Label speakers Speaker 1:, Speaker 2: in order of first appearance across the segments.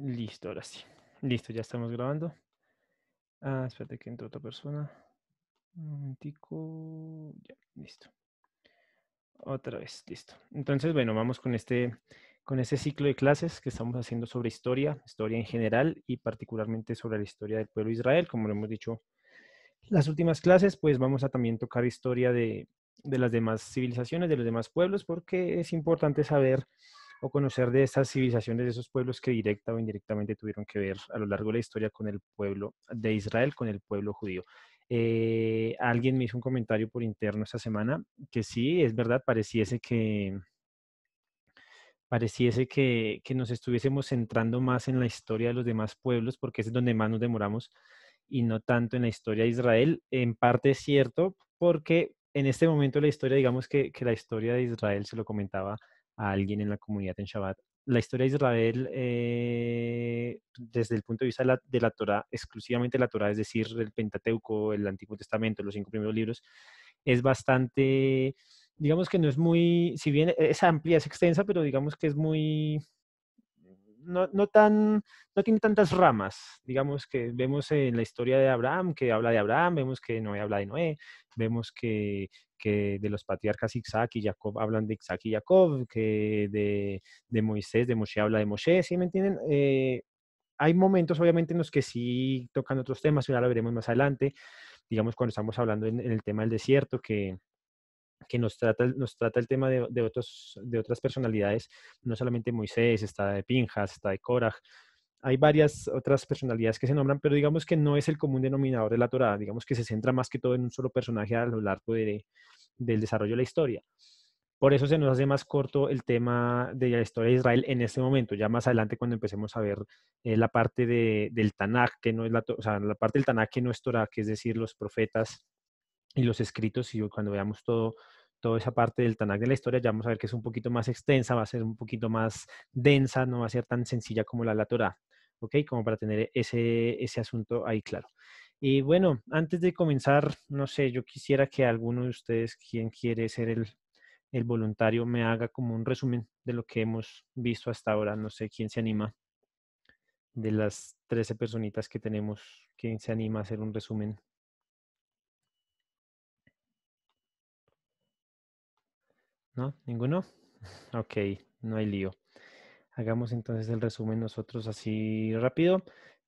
Speaker 1: Listo, ahora sí. Listo, ya estamos grabando. Espérate que entró otra persona. Un momentico. Ya, listo. Otra vez, listo. Entonces, bueno, vamos con este ciclo de clases que estamos haciendo sobre historia, historia en general y particularmente sobre la historia del pueblo de Israel. Como lo hemos dicho las últimas clases, pues vamos a también tocar historia de las demás civilizaciones, de los demás pueblos, porque es importante saber o conocer de estas civilizaciones, de esos pueblos que directa o indirectamente tuvieron que ver a lo largo de la historia con el pueblo de Israel, con el pueblo judío. Alguien me hizo un comentario por interno esta semana que sí, es verdad, pareciese que nos estuviésemos centrando más en la historia de los demás pueblos, porque es donde más nos demoramos, y no tanto en la historia de Israel. En parte es cierto, porque en este momento de la historia, digamos que la historia de Israel, se lo comentaba a alguien en la comunidad en Shabbat, la historia de Israel, desde el punto de vista de la Torá, exclusivamente la Torá, es decir, el Pentateuco, el Antiguo Testamento, los 5 primeros libros, es bastante, digamos que no es muy, si bien es amplia, es extensa, pero digamos que es muy, no, no tan, no tiene tantas ramas. Digamos que vemos en la historia de Abraham, que habla de Abraham, vemos que Noé habla de Noé, vemos que de los patriarcas Isaac y Jacob hablan de Isaac y Jacob, que de Moisés, de Moshe habla de Moshe, ¿sí me entienden? Hay momentos, obviamente, en los que sí tocan otros temas, ya lo veremos más adelante, digamos, cuando estamos hablando en el tema del desierto, que nos trata el tema de otras personalidades, no solamente Moisés, está de Pinjas, está de Korah, hay varias otras personalidades que se nombran, pero digamos que no es el común denominador de la Torá, digamos que se centra más que todo en un solo personaje a lo largo del desarrollo de la historia. Por eso se nos hace más corto el tema de la historia de Israel en este momento. Ya más adelante, cuando empecemos a ver la parte del Tanaj, que no es o sea, la parte del Tanaj que no es Torá, que es decir, los profetas y los escritos, y cuando veamos toda esa parte del Tanakh de la historia, ya vamos a ver que es un poquito más extensa, va a ser un poquito más densa, no va a ser tan sencilla como la Torá, ¿ok? Como para tener ese asunto ahí claro. Y bueno, antes de comenzar, no sé, yo quisiera que alguno de ustedes, quien quiere ser el voluntario, me haga como un resumen de lo que hemos visto hasta ahora. No sé quién se anima, de las 13 personitas que tenemos, quién se anima a hacer un resumen. ¿No? ¿Ninguno? Ok, no hay lío. Hagamos entonces el resumen nosotros así rápido.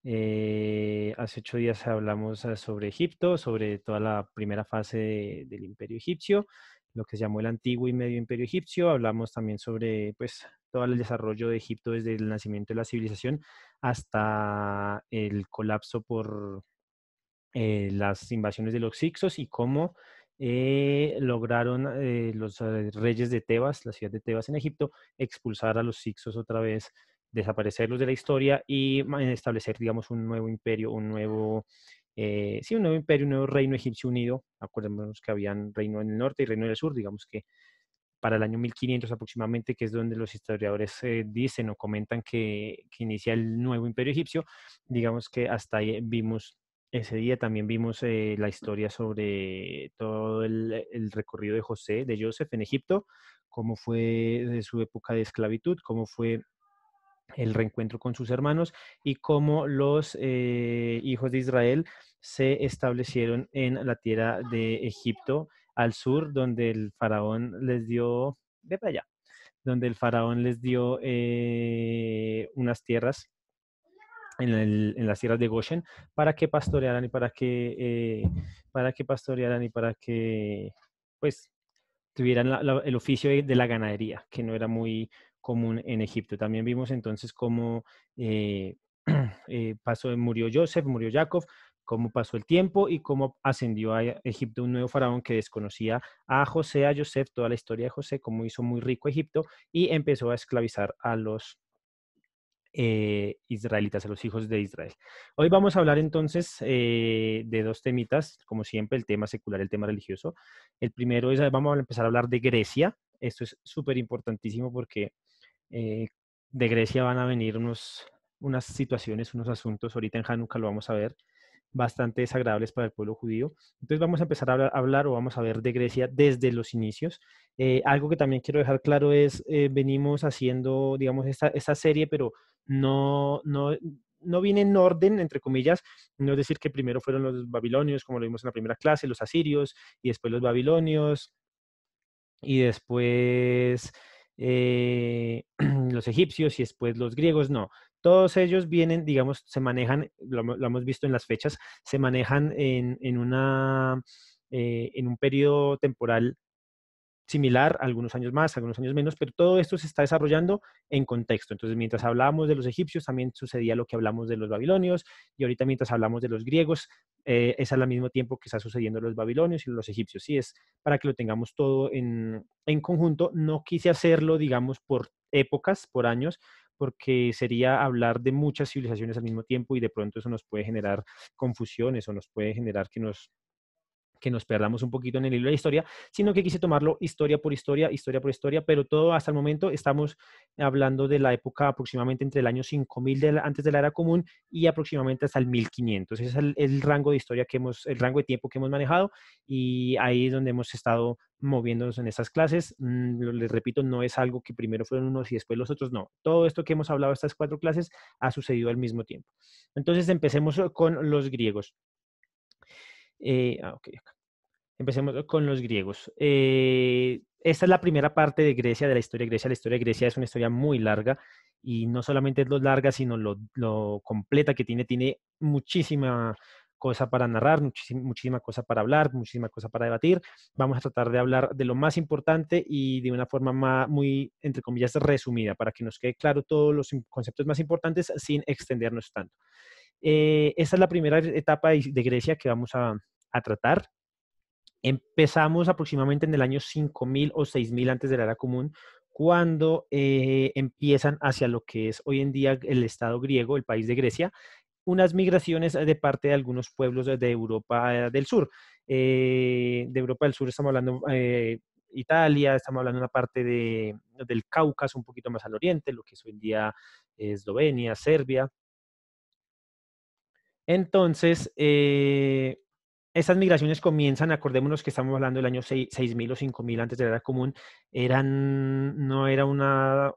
Speaker 1: Hace 8 días hablamos sobre Egipto, sobre toda la primera fase del Imperio Egipcio, lo que se llamó el Antiguo y Medio Imperio Egipcio. Hablamos también sobre pues, todo el desarrollo de Egipto desde el nacimiento de la civilización hasta el colapso por las invasiones de los Hicsos y cómo lograron los reyes de Tebas, la ciudad de Tebas en Egipto, expulsar a los Hicsos otra vez, desaparecerlos de la historia y establecer, digamos, un nuevo imperio, sí, un nuevo imperio, un nuevo reino egipcio unido. Acordémonos que habían reino en el norte y reino en el sur, digamos que para el año 1500 aproximadamente, que es donde los historiadores dicen o comentan que inicia el nuevo imperio egipcio, digamos que hasta ahí vimos, ese día también vimos la historia sobre todo el recorrido de José, de Joseph en Egipto, cómo fue de su época de esclavitud, cómo fue el reencuentro con sus hermanos y cómo los hijos de Israel se establecieron en la tierra de Egipto al sur, donde el faraón les dio, de para allá, donde el faraón les dio unas tierras en las tierras de Goshen para que pastorearan y para que pastorearan y para que pues tuvieran el oficio de la ganadería, que no era muy común en Egipto. También vimos entonces cómo eh, murió Joseph, murió Jacob, cómo pasó el tiempo y cómo ascendió a Egipto un nuevo faraón que desconocía a José, a Joseph, toda la historia de José, cómo hizo muy rico Egipto y empezó a esclavizar a los israelitas, a los hijos de Israel. Hoy vamos a hablar entonces de dos temitas, como siempre, el tema secular, el tema religioso. El primero es, vamos a empezar a hablar de Grecia. Esto es súper importantísimo porque eh, de Grecia van a venir unas situaciones, unos asuntos, ahorita en Hanukkah lo vamos a ver, bastante desagradables para el pueblo judío. Entonces vamos a empezar a hablar o vamos a ver de Grecia desde los inicios. Algo que también quiero dejar claro es, venimos haciendo, digamos, esta serie, pero no viene en orden, entre comillas, no es decir que primero fueron los babilonios, como lo vimos en la primera clase, los asirios, y después los babilonios, y después los egipcios y después los griegos, no. Todos ellos vienen, digamos, se manejan, lo hemos visto en las fechas, se manejan en un periodo temporal similar, algunos años más, algunos años menos, pero todo esto se está desarrollando en contexto. Entonces, mientras hablábamos de los egipcios, también sucedía lo que hablamos de los babilonios, y ahorita mientras hablamos de los griegos, es al mismo tiempo que está sucediendo los babilonios y los egipcios. Sí, es para que lo tengamos todo en conjunto. No quise hacerlo, digamos, por épocas, por años, porque sería hablar de muchas civilizaciones al mismo tiempo y de pronto eso nos puede generar confusiones o nos puede generar que nos perdamos un poquito en el hilo de la historia, sino que quise tomarlo historia por historia, pero todo hasta el momento estamos hablando de la época aproximadamente entre el año 5000 antes de la era común y aproximadamente hasta el 1500. Ese es el rango de historia el rango de tiempo que hemos manejado, y ahí es donde hemos estado moviéndonos en estas clases. Les repito, no es algo que primero fueron unos y después los otros, no. Todo esto que hemos hablado, estas 4 clases, ha sucedido al mismo tiempo. Entonces empecemos con los griegos. Ok, acá. Empecemos con los griegos. Esta es la primera parte de Grecia, de la historia de Grecia. La historia de Grecia es una historia muy larga, y no solamente es lo larga, sino lo completa que tiene. Tiene muchísima cosa para narrar, muchísima cosa para hablar, muchísima cosa para debatir. Vamos a tratar de hablar de lo más importante y de una forma muy, entre comillas, resumida, para que nos quede claro todos los conceptos más importantes sin extendernos tanto. Esta es la primera etapa de Grecia que vamos a tratar. Empezamos aproximadamente en el año 5000 o 6000 antes de la era común, cuando empiezan hacia lo que es hoy en día el Estado griego, el país de Grecia, unas migraciones de parte de algunos pueblos de Europa del Sur. De Europa del Sur estamos hablando Italia, estamos hablando de una parte del Cáucaso, un poquito más al oriente, lo que es hoy en día Eslovenia, Serbia. Entonces, esas migraciones comienzan, acordémonos que estamos hablando del año 6000 o 5000 antes de la era común, no era no era una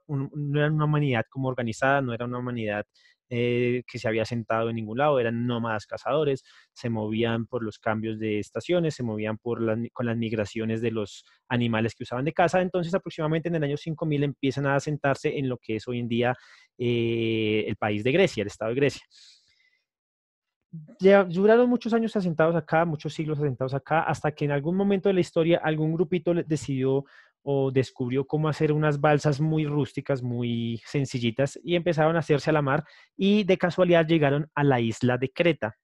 Speaker 1: humanidad como organizada, no era una humanidad que se había sentado en ningún lado, eran nómadas cazadores, se movían por los cambios de estaciones, se movían con las migraciones de los animales que usaban de caza. Entonces, aproximadamente en el año 5000 empiezan a asentarse en lo que es hoy en día el país de Grecia, el Estado de Grecia. Duraron muchos años asentados acá, muchos siglos asentados acá, hasta que en algún momento de la historia algún grupito decidió o descubrió cómo hacer unas balsas muy rústicas, muy sencillitas, y empezaron a hacerse a la mar, y de casualidad llegaron a la isla de Creta.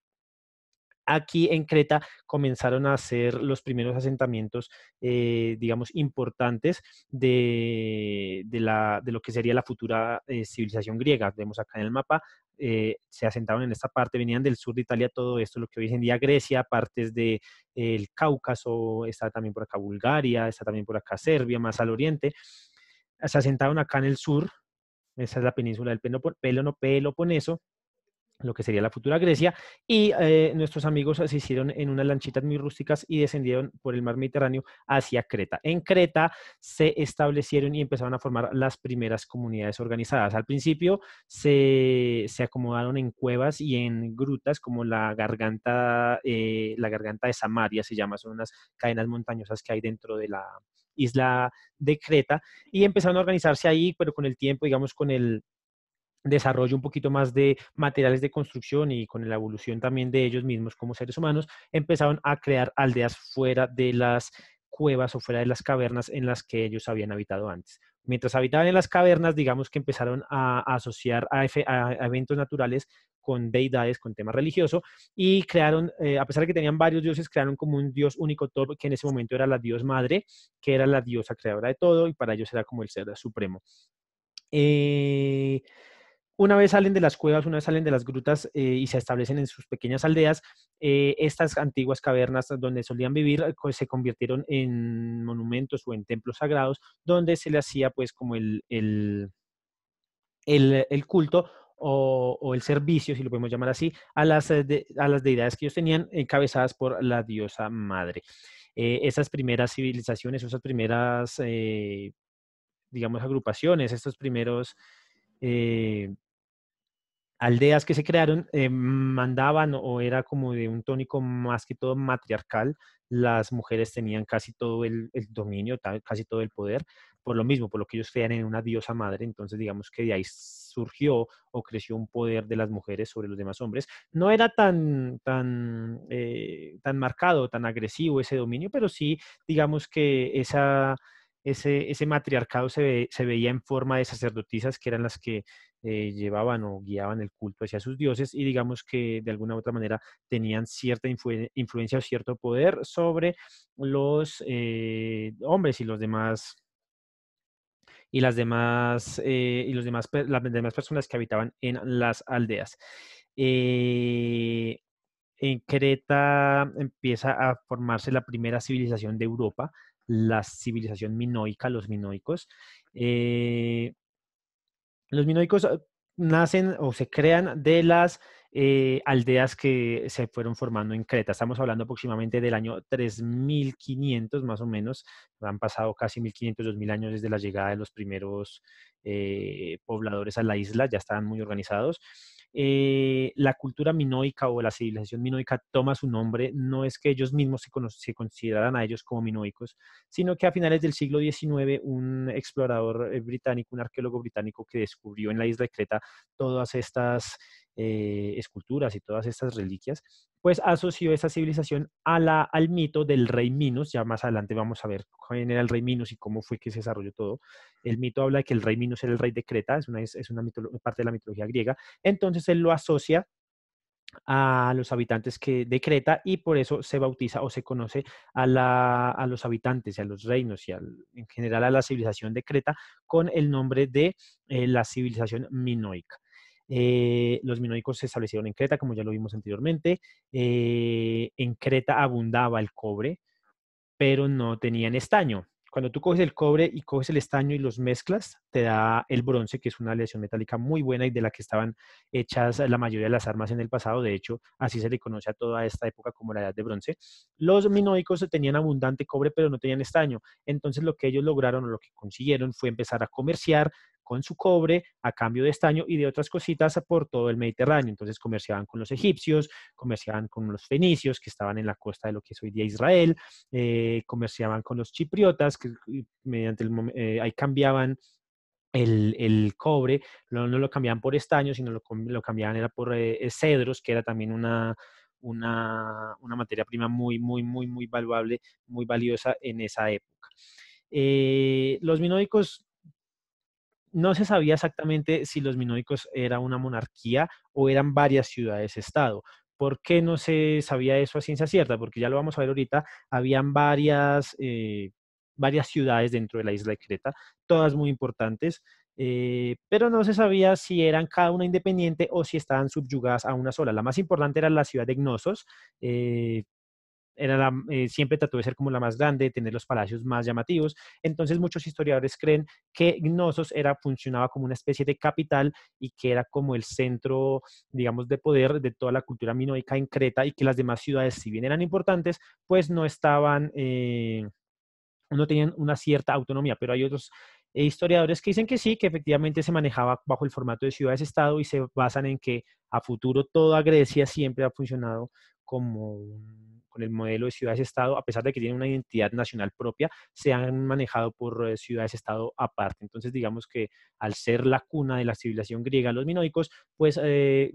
Speaker 1: Aquí en Creta comenzaron a hacer los primeros asentamientos, digamos, importantes de lo que sería la futura civilización griega. Vemos acá en el mapa, se asentaron en esta parte, venían del sur de Italia, todo esto, lo que hoy en día Grecia, partes del Cáucaso, está también por acá Bulgaria, está también por acá Serbia, más al oriente. Se asentaron acá en el sur, esa es la península del Peloponeso, lo que sería la futura Grecia, y nuestros amigos se hicieron en unas lanchitas muy rústicas y descendieron por el mar Mediterráneo hacia Creta. En Creta se establecieron y empezaron a formar las primeras comunidades organizadas. Al principio se acomodaron en cuevas y en grutas, como la garganta de Samaria se llama, son unas cadenas montañosas que hay dentro de la isla de Creta, y empezaron a organizarse ahí, pero con el tiempo, digamos, con el desarrollo un poquito más de materiales de construcción y con la evolución también de ellos mismos como seres humanos, empezaron a crear aldeas fuera de las cuevas o fuera de las cavernas en las que ellos habían habitado antes. Mientras habitaban en las cavernas, digamos que empezaron a asociar a eventos naturales con deidades, con tema religioso, y crearon, a pesar de que tenían varios dioses, crearon como un dios único todo, que en ese momento era la dios madre, que era la diosa creadora de todo, y para ellos era como el ser supremo. Eh, una vez salen de las cuevas, una vez salen de las grutas y se establecen en sus pequeñas aldeas, estas antiguas cavernas donde solían vivir se convirtieron en monumentos o en templos sagrados, donde se le hacía pues como el culto, o el servicio, si lo podemos llamar así, a las deidades que ellos tenían, encabezadas por la diosa madre. Esas primeras civilizaciones, esas primeras, digamos, agrupaciones, estos primeros eh, aldeas que se crearon, mandaban o era como de un tónico más que todo matriarcal. Las mujeres tenían casi todo el dominio, casi todo el poder, por lo mismo, por lo que ellos creían en una diosa madre. Entonces, digamos que de ahí surgió o creció un poder de las mujeres sobre los demás hombres. No era tan marcado, tan agresivo ese dominio, pero sí, digamos que ese matriarcado se veía en forma de sacerdotisas que eran las que llevaban o guiaban el culto hacia sus dioses y digamos que de alguna u otra manera tenían cierta influencia o cierto poder sobre los hombres y las demás personas que habitaban en las aldeas. Eh, en Creta empieza a formarse la primera civilización de Europa, la civilización minoica, los minoicos. Eh, los minoicos nacen o se crean de las aldeas que se fueron formando en Creta. Estamos hablando aproximadamente del año 3500 más o menos. Han pasado casi 1500, 2000 años desde la llegada de los primeros pobladores a la isla, ya estaban muy organizados. La cultura minoica o la civilización minoica toma su nombre, no es que ellos mismos se consideraran a ellos como minoicos, sino que a finales del siglo XIX un explorador británico, un arqueólogo británico que descubrió en la isla de Creta todas estas esculturas y todas estas reliquias, pues asoció esa civilización al mito del rey Minos. Ya más adelante vamos a ver quién era el rey Minos y cómo fue que se desarrolló todo. El mito habla de que el rey Minos era el rey de Creta, es una parte de la mitología griega. Entonces él lo asocia a los habitantes de Creta y por eso se bautiza o se conoce a los habitantes y a los reinos y en general a la civilización de Creta con el nombre de la civilización minoica. Los minoicos se establecieron en Creta, como ya lo vimos anteriormente. En Creta abundaba el cobre, pero no tenían estaño. Cuando tú coges el cobre y coges el estaño y los mezclas, te da el bronce, que es una aleación metálica muy buena y de la que estaban hechas la mayoría de las armas en el pasado. De hecho, así se le conoce a toda esta época como la Edad de Bronce. Los minoicos tenían abundante cobre, pero no tenían estaño. Entonces, lo que ellos lograron o lo que consiguieron fue empezar a comerciar con su cobre a cambio de estaño y de otras cositas por todo el Mediterráneo. Entonces, comerciaban con los egipcios, comerciaban con los fenicios, que estaban en la costa de lo que es hoy día Israel, comerciaban con los chipriotas, que ahí cambiaban el cobre, no lo cambiaban por estaño, sino lo cambiaban era por cedros, que era también una materia prima muy, muy, muy, muy valuable, muy valiosa en esa época. Los minoicos no se sabía exactamente si los minoicos era una monarquía o eran varias ciudades-estado. ¿Por qué no se sabía eso a ciencia cierta? Porque ya lo vamos a ver ahorita, habían varias ciudades dentro de la isla de Creta, todas muy importantes, pero no se sabía si eran cada una independiente o si estaban subyugadas a una sola. La más importante era la ciudad de Gnosos, siempre trató de ser como la más grande, tener los palacios más llamativos. Entonces muchos historiadores creen que Gnosos funcionaba como una especie de capital y que era como el centro, digamos, de poder de toda la cultura minoica en Creta y que las demás ciudades, si bien eran importantes, pues no tenían una cierta autonomía, pero hay otros historiadores que dicen que sí, que efectivamente se manejaba bajo el formato de ciudades-estado y se basan en que a futuro toda Grecia siempre ha funcionado con el modelo de ciudades-estado, a pesar de que tienen una identidad nacional propia, se han manejado por ciudades-estado aparte. Entonces, digamos que al ser la cuna de la civilización griega, los minoicos, pues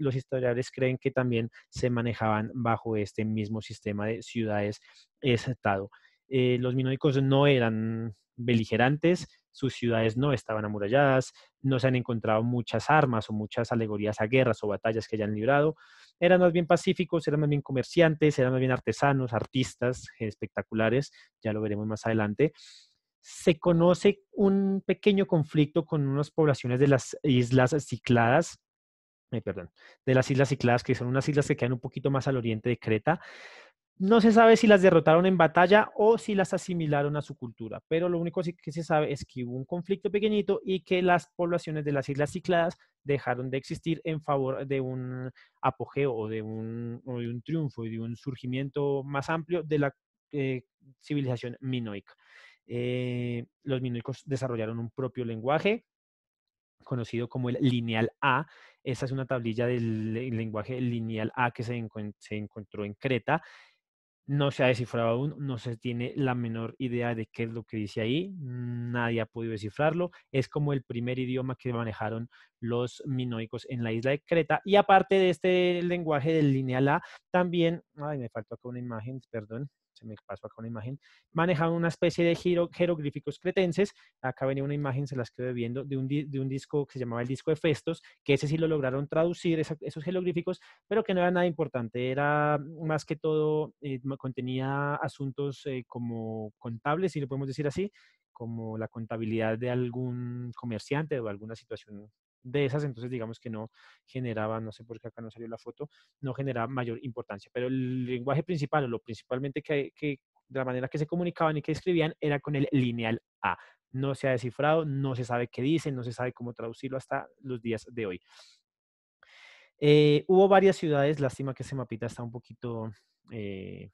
Speaker 1: los historiadores creen que también se manejaban bajo este mismo sistema de ciudades-estado. Los minoicos no eran beligerantes, sus ciudades no estaban amuralladas, no se han encontrado muchas armas o muchas alegorías a guerras o batallas que hayan librado. Eran más bien pacíficos, eran más bien comerciantes, eran más bien artesanos, artistas espectaculares, ya lo veremos más adelante. Se conoce un pequeño conflicto con unas poblaciones de las islas Cicladas, perdón, de las islas Cicladas, que son unas islas que quedan un poquito más al oriente de Creta, No se sabe si las derrotaron en batalla o si las asimilaron a su cultura, pero lo único sí que se sabe es que hubo un conflicto pequeñito y que las poblaciones de las Islas Cícladas dejaron de existir en favor de un apogeo o de un triunfo y de un surgimiento más amplio de la eh, civilización minoica. Los minoicos desarrollaron un propio lenguaje conocido como el lineal A. Esa es una tablilla del lenguaje lineal A que se encontró en Creta. No se ha descifrado aún, no se tiene la menor idea de qué es lo que dice ahí, nadie ha podido descifrarlo. Es como el primer idioma que manejaron los minoicos en la isla de Creta. Y aparte de este lenguaje del lineal A, también, ay, me faltó acá una imagen, perdón, se me pasó acá una imagen, manejaban una especie de jeroglíficos cretenses. Acá venía una imagen, se las quedo viendo, de un disco que se llamaba el disco de Festos, que ese sí lo lograron traducir, esos jeroglíficos, pero que no era nada importante, era más que todo, contenía asuntos como contables, si lo podemos decir así, como la contabilidad de algún comerciante o alguna situación de esas, entonces digamos que no generaba, no sé por qué acá no salió la foto, no generaba mayor importancia, pero el lenguaje principal o lo principalmente de la manera que se comunicaban y que escribían era con el lineal A. No se ha descifrado, no se sabe qué dice, no se sabe cómo traducirlo hasta los días de hoy. Hubo varias ciudades, lástima que ese mapita está un poquito eh,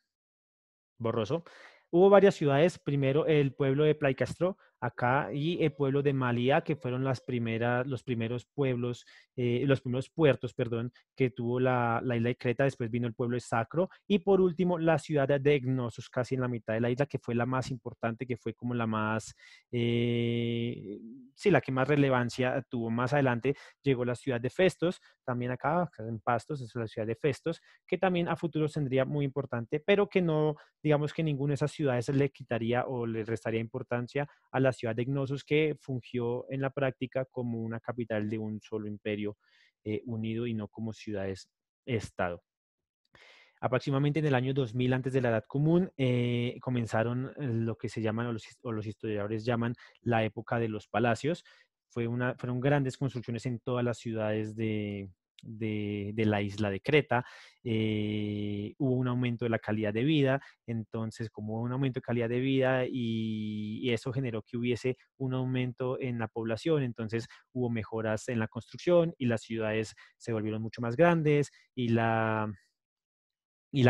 Speaker 1: borroso. Hubo varias ciudades, primero el pueblo de Plaicastro, acá, y el pueblo de Malía, que fueron los primeros pueblos, los primeros puertos, perdón, que tuvo la isla de Creta. Después vino el pueblo de Sacro, y por último la ciudad de Gnosos, casi en la mitad de la isla, que fue la más importante, que fue como la más, sí, la que más relevancia tuvo. Más adelante llegó la ciudad de Festos, también acá en Pastos, es la ciudad de Festos, que también a futuro tendría muy importante, pero que no, digamos que ninguna de esas ciudades le quitaría o le restaría importancia a la ciudad de Gnosos, que fungió en la práctica como una capital de un solo imperio unido y no como ciudades-estado. Aproximadamente en el año 2000, antes de la Edad Común, comenzaron lo que se llaman, o los historiadores llaman, la época de los palacios. Fueron grandes construcciones en todas las ciudades de la isla de Creta. Hubo un aumento de la calidad de vida, entonces como hubo un aumento de calidad de vida y eso generó que hubiese un aumento en la población, entonces hubo mejoras en la construcción y las ciudades se volvieron mucho más grandes y la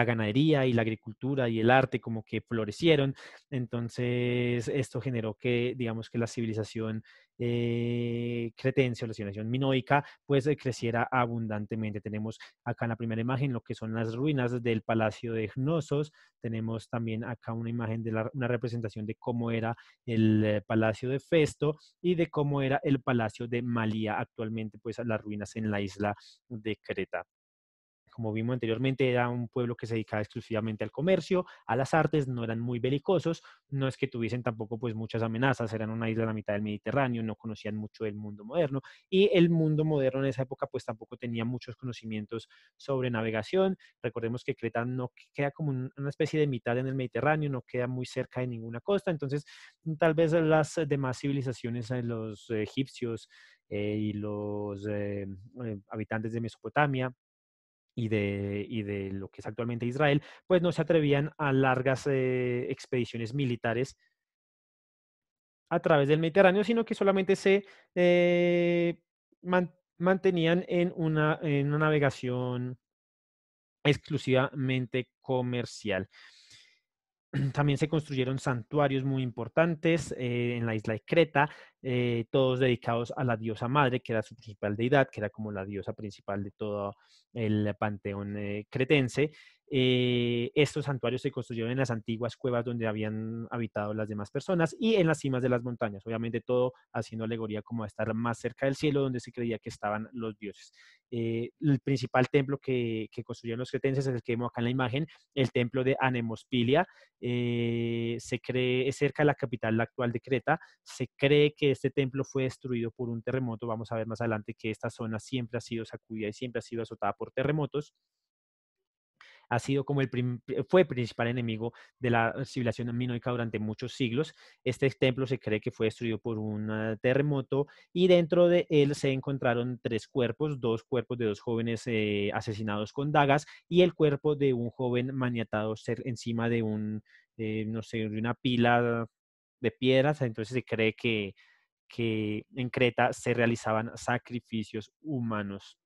Speaker 1: ganadería y la agricultura y el arte como que florecieron. Entonces, esto generó que, digamos, que la civilización cretense o la civilización minoica, pues creciera abundantemente. Tenemos acá en la primera imagen lo que son las ruinas del Palacio de Gnosos. Tenemos también acá una imagen de una representación de cómo era el Palacio de Festo y de cómo era el Palacio de Malía, actualmente, pues las ruinas en la isla de Creta. Como vimos anteriormente, era un pueblo que se dedicaba exclusivamente al comercio, a las artes, no eran muy belicosos, no es que tuviesen tampoco pues muchas amenazas, eran una isla en la mitad del Mediterráneo, no conocían mucho del mundo moderno, y el mundo moderno en esa época pues tampoco tenía muchos conocimientos sobre navegación. Recordemos que Creta no queda como una especie de mitad en el Mediterráneo, no queda muy cerca de ninguna costa, entonces tal vez las demás civilizaciones, los egipcios y los habitantes de Mesopotamia, y de lo que es actualmente Israel, pues no se atrevían a largas expediciones militares a través del Mediterráneo, sino que solamente se eh, mantenían en una navegación exclusivamente comercial. También se construyeron santuarios muy importantes en la isla de Creta, todos dedicados a la diosa madre, que era su principal deidad, que era como la diosa principal de todo el panteón cretense. Estos santuarios se construyeron en las antiguas cuevas donde habían habitado las demás personas y en las cimas de las montañas, obviamente todo haciendo alegoría como a estar más cerca del cielo donde se creía que estaban los dioses. El principal templo que construyeron los cretenses es el que vemos acá en la imagen, el templo de Anemospilia. Se cree, es cerca de la capital actual de Creta. Se cree que este templo fue destruido por un terremoto. Vamos a ver más adelante que esta zona siempre ha sido sacudida y siempre ha sido azotada por terremotos. sido como fue principal enemigo de la civilización minoica durante muchos siglos. Este templo se cree que fue destruido por un terremoto y dentro de él se encontraron tres cuerpos, dos cuerpos de dos jóvenes asesinados con dagas y el cuerpo de un joven maniatado encima de no sé, de una pila de piedras. Entonces se cree que en Creta se realizaban sacrificios humanos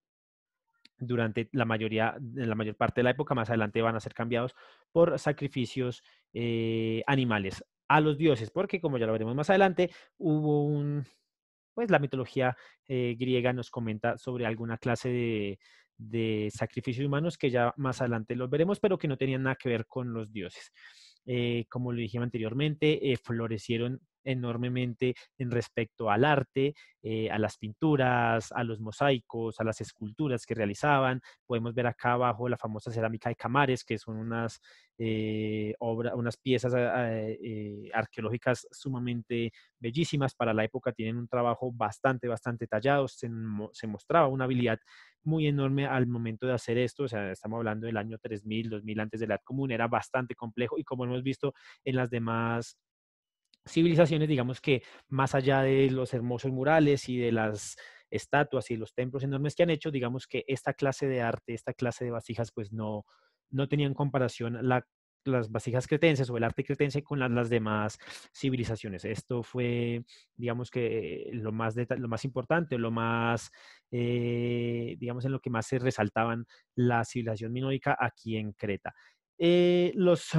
Speaker 1: durante la mayor parte de la época. Más adelante van a ser cambiados por sacrificios animales a los dioses, porque como ya lo veremos más adelante, pues la mitología griega nos comenta sobre alguna clase de sacrificios humanos que ya más adelante los veremos, pero que no tenían nada que ver con los dioses. Como lo dije anteriormente, florecieron enormemente en respecto al arte, a las pinturas, a los mosaicos, a las esculturas que realizaban. Podemos ver acá abajo la famosa cerámica de Camares, que son unas piezas arqueológicas sumamente bellísimas para la época. Tienen un trabajo bastante tallado. Se mostraba una habilidad muy enorme al momento de hacer esto. O sea, estamos hablando del año 3000, 2000 antes de la Edad Común. Era bastante complejo y como hemos visto en las demás civilizaciones, digamos que más allá de los hermosos murales y de las estatuas y los templos enormes que han hecho, digamos que esta clase de arte, esta clase de vasijas, pues no tenían comparación las vasijas cretenses o el arte cretense con las demás civilizaciones. Esto fue, digamos que lo más importante, digamos, en lo que más se resaltaban la civilización minoica aquí en Creta. Los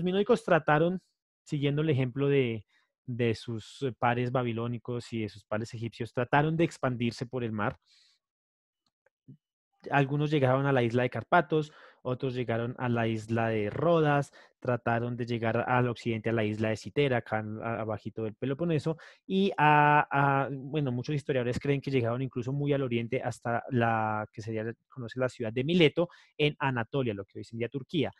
Speaker 1: minoicos trataron, siguiendo el ejemplo de sus pares babilónicos y de sus pares egipcios, trataron de expandirse por el mar. Algunos llegaron a la isla de Carpatos, otros llegaron a la isla de Rodas, trataron de llegar al occidente a la isla de Citera, acá abajito del Peloponeso, y bueno, muchos historiadores creen que llegaron incluso muy al oriente hasta la que conoce la ciudad de Mileto, en Anatolia, lo que hoy es en día Turquía.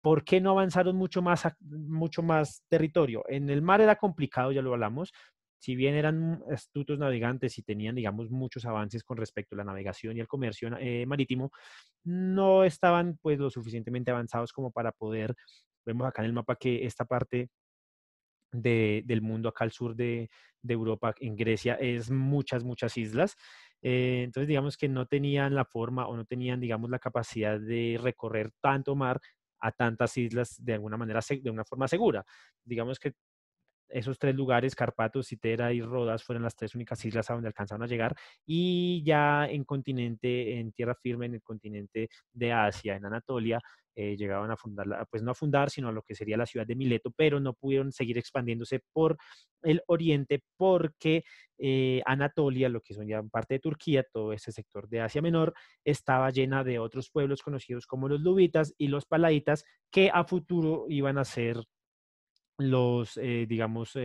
Speaker 1: ¿Por qué no avanzaron mucho más territorio? En el mar era complicado, ya lo hablamos. Si bien eran astutos navegantes y tenían, digamos, muchos avances con respecto a la navegación y el comercio marítimo, no estaban pues lo suficientemente avanzados como para poder, vemos acá en el mapa que esta parte del mundo acá al sur de Europa, en Grecia, es muchas islas. Entonces, digamos que no tenían la forma o no tenían, digamos, la capacidad de recorrer tanto mar a tantas islas de alguna manera, de una forma segura. Digamos que esos tres lugares, Carpatos, Citera y Rodas, fueron las tres únicas islas a donde alcanzaron a llegar. Y ya en tierra firme, en el continente de Asia, en Anatolia, llegaban a fundar, pues no a fundar, sino a lo que sería la ciudad de Mileto, pero no pudieron seguir expandiéndose por el oriente porque Anatolia, lo que son ya parte de Turquía, todo ese sector de Asia Menor, estaba llena de otros pueblos conocidos como los lubitas y los palaitas, que a futuro iban a ser digamos,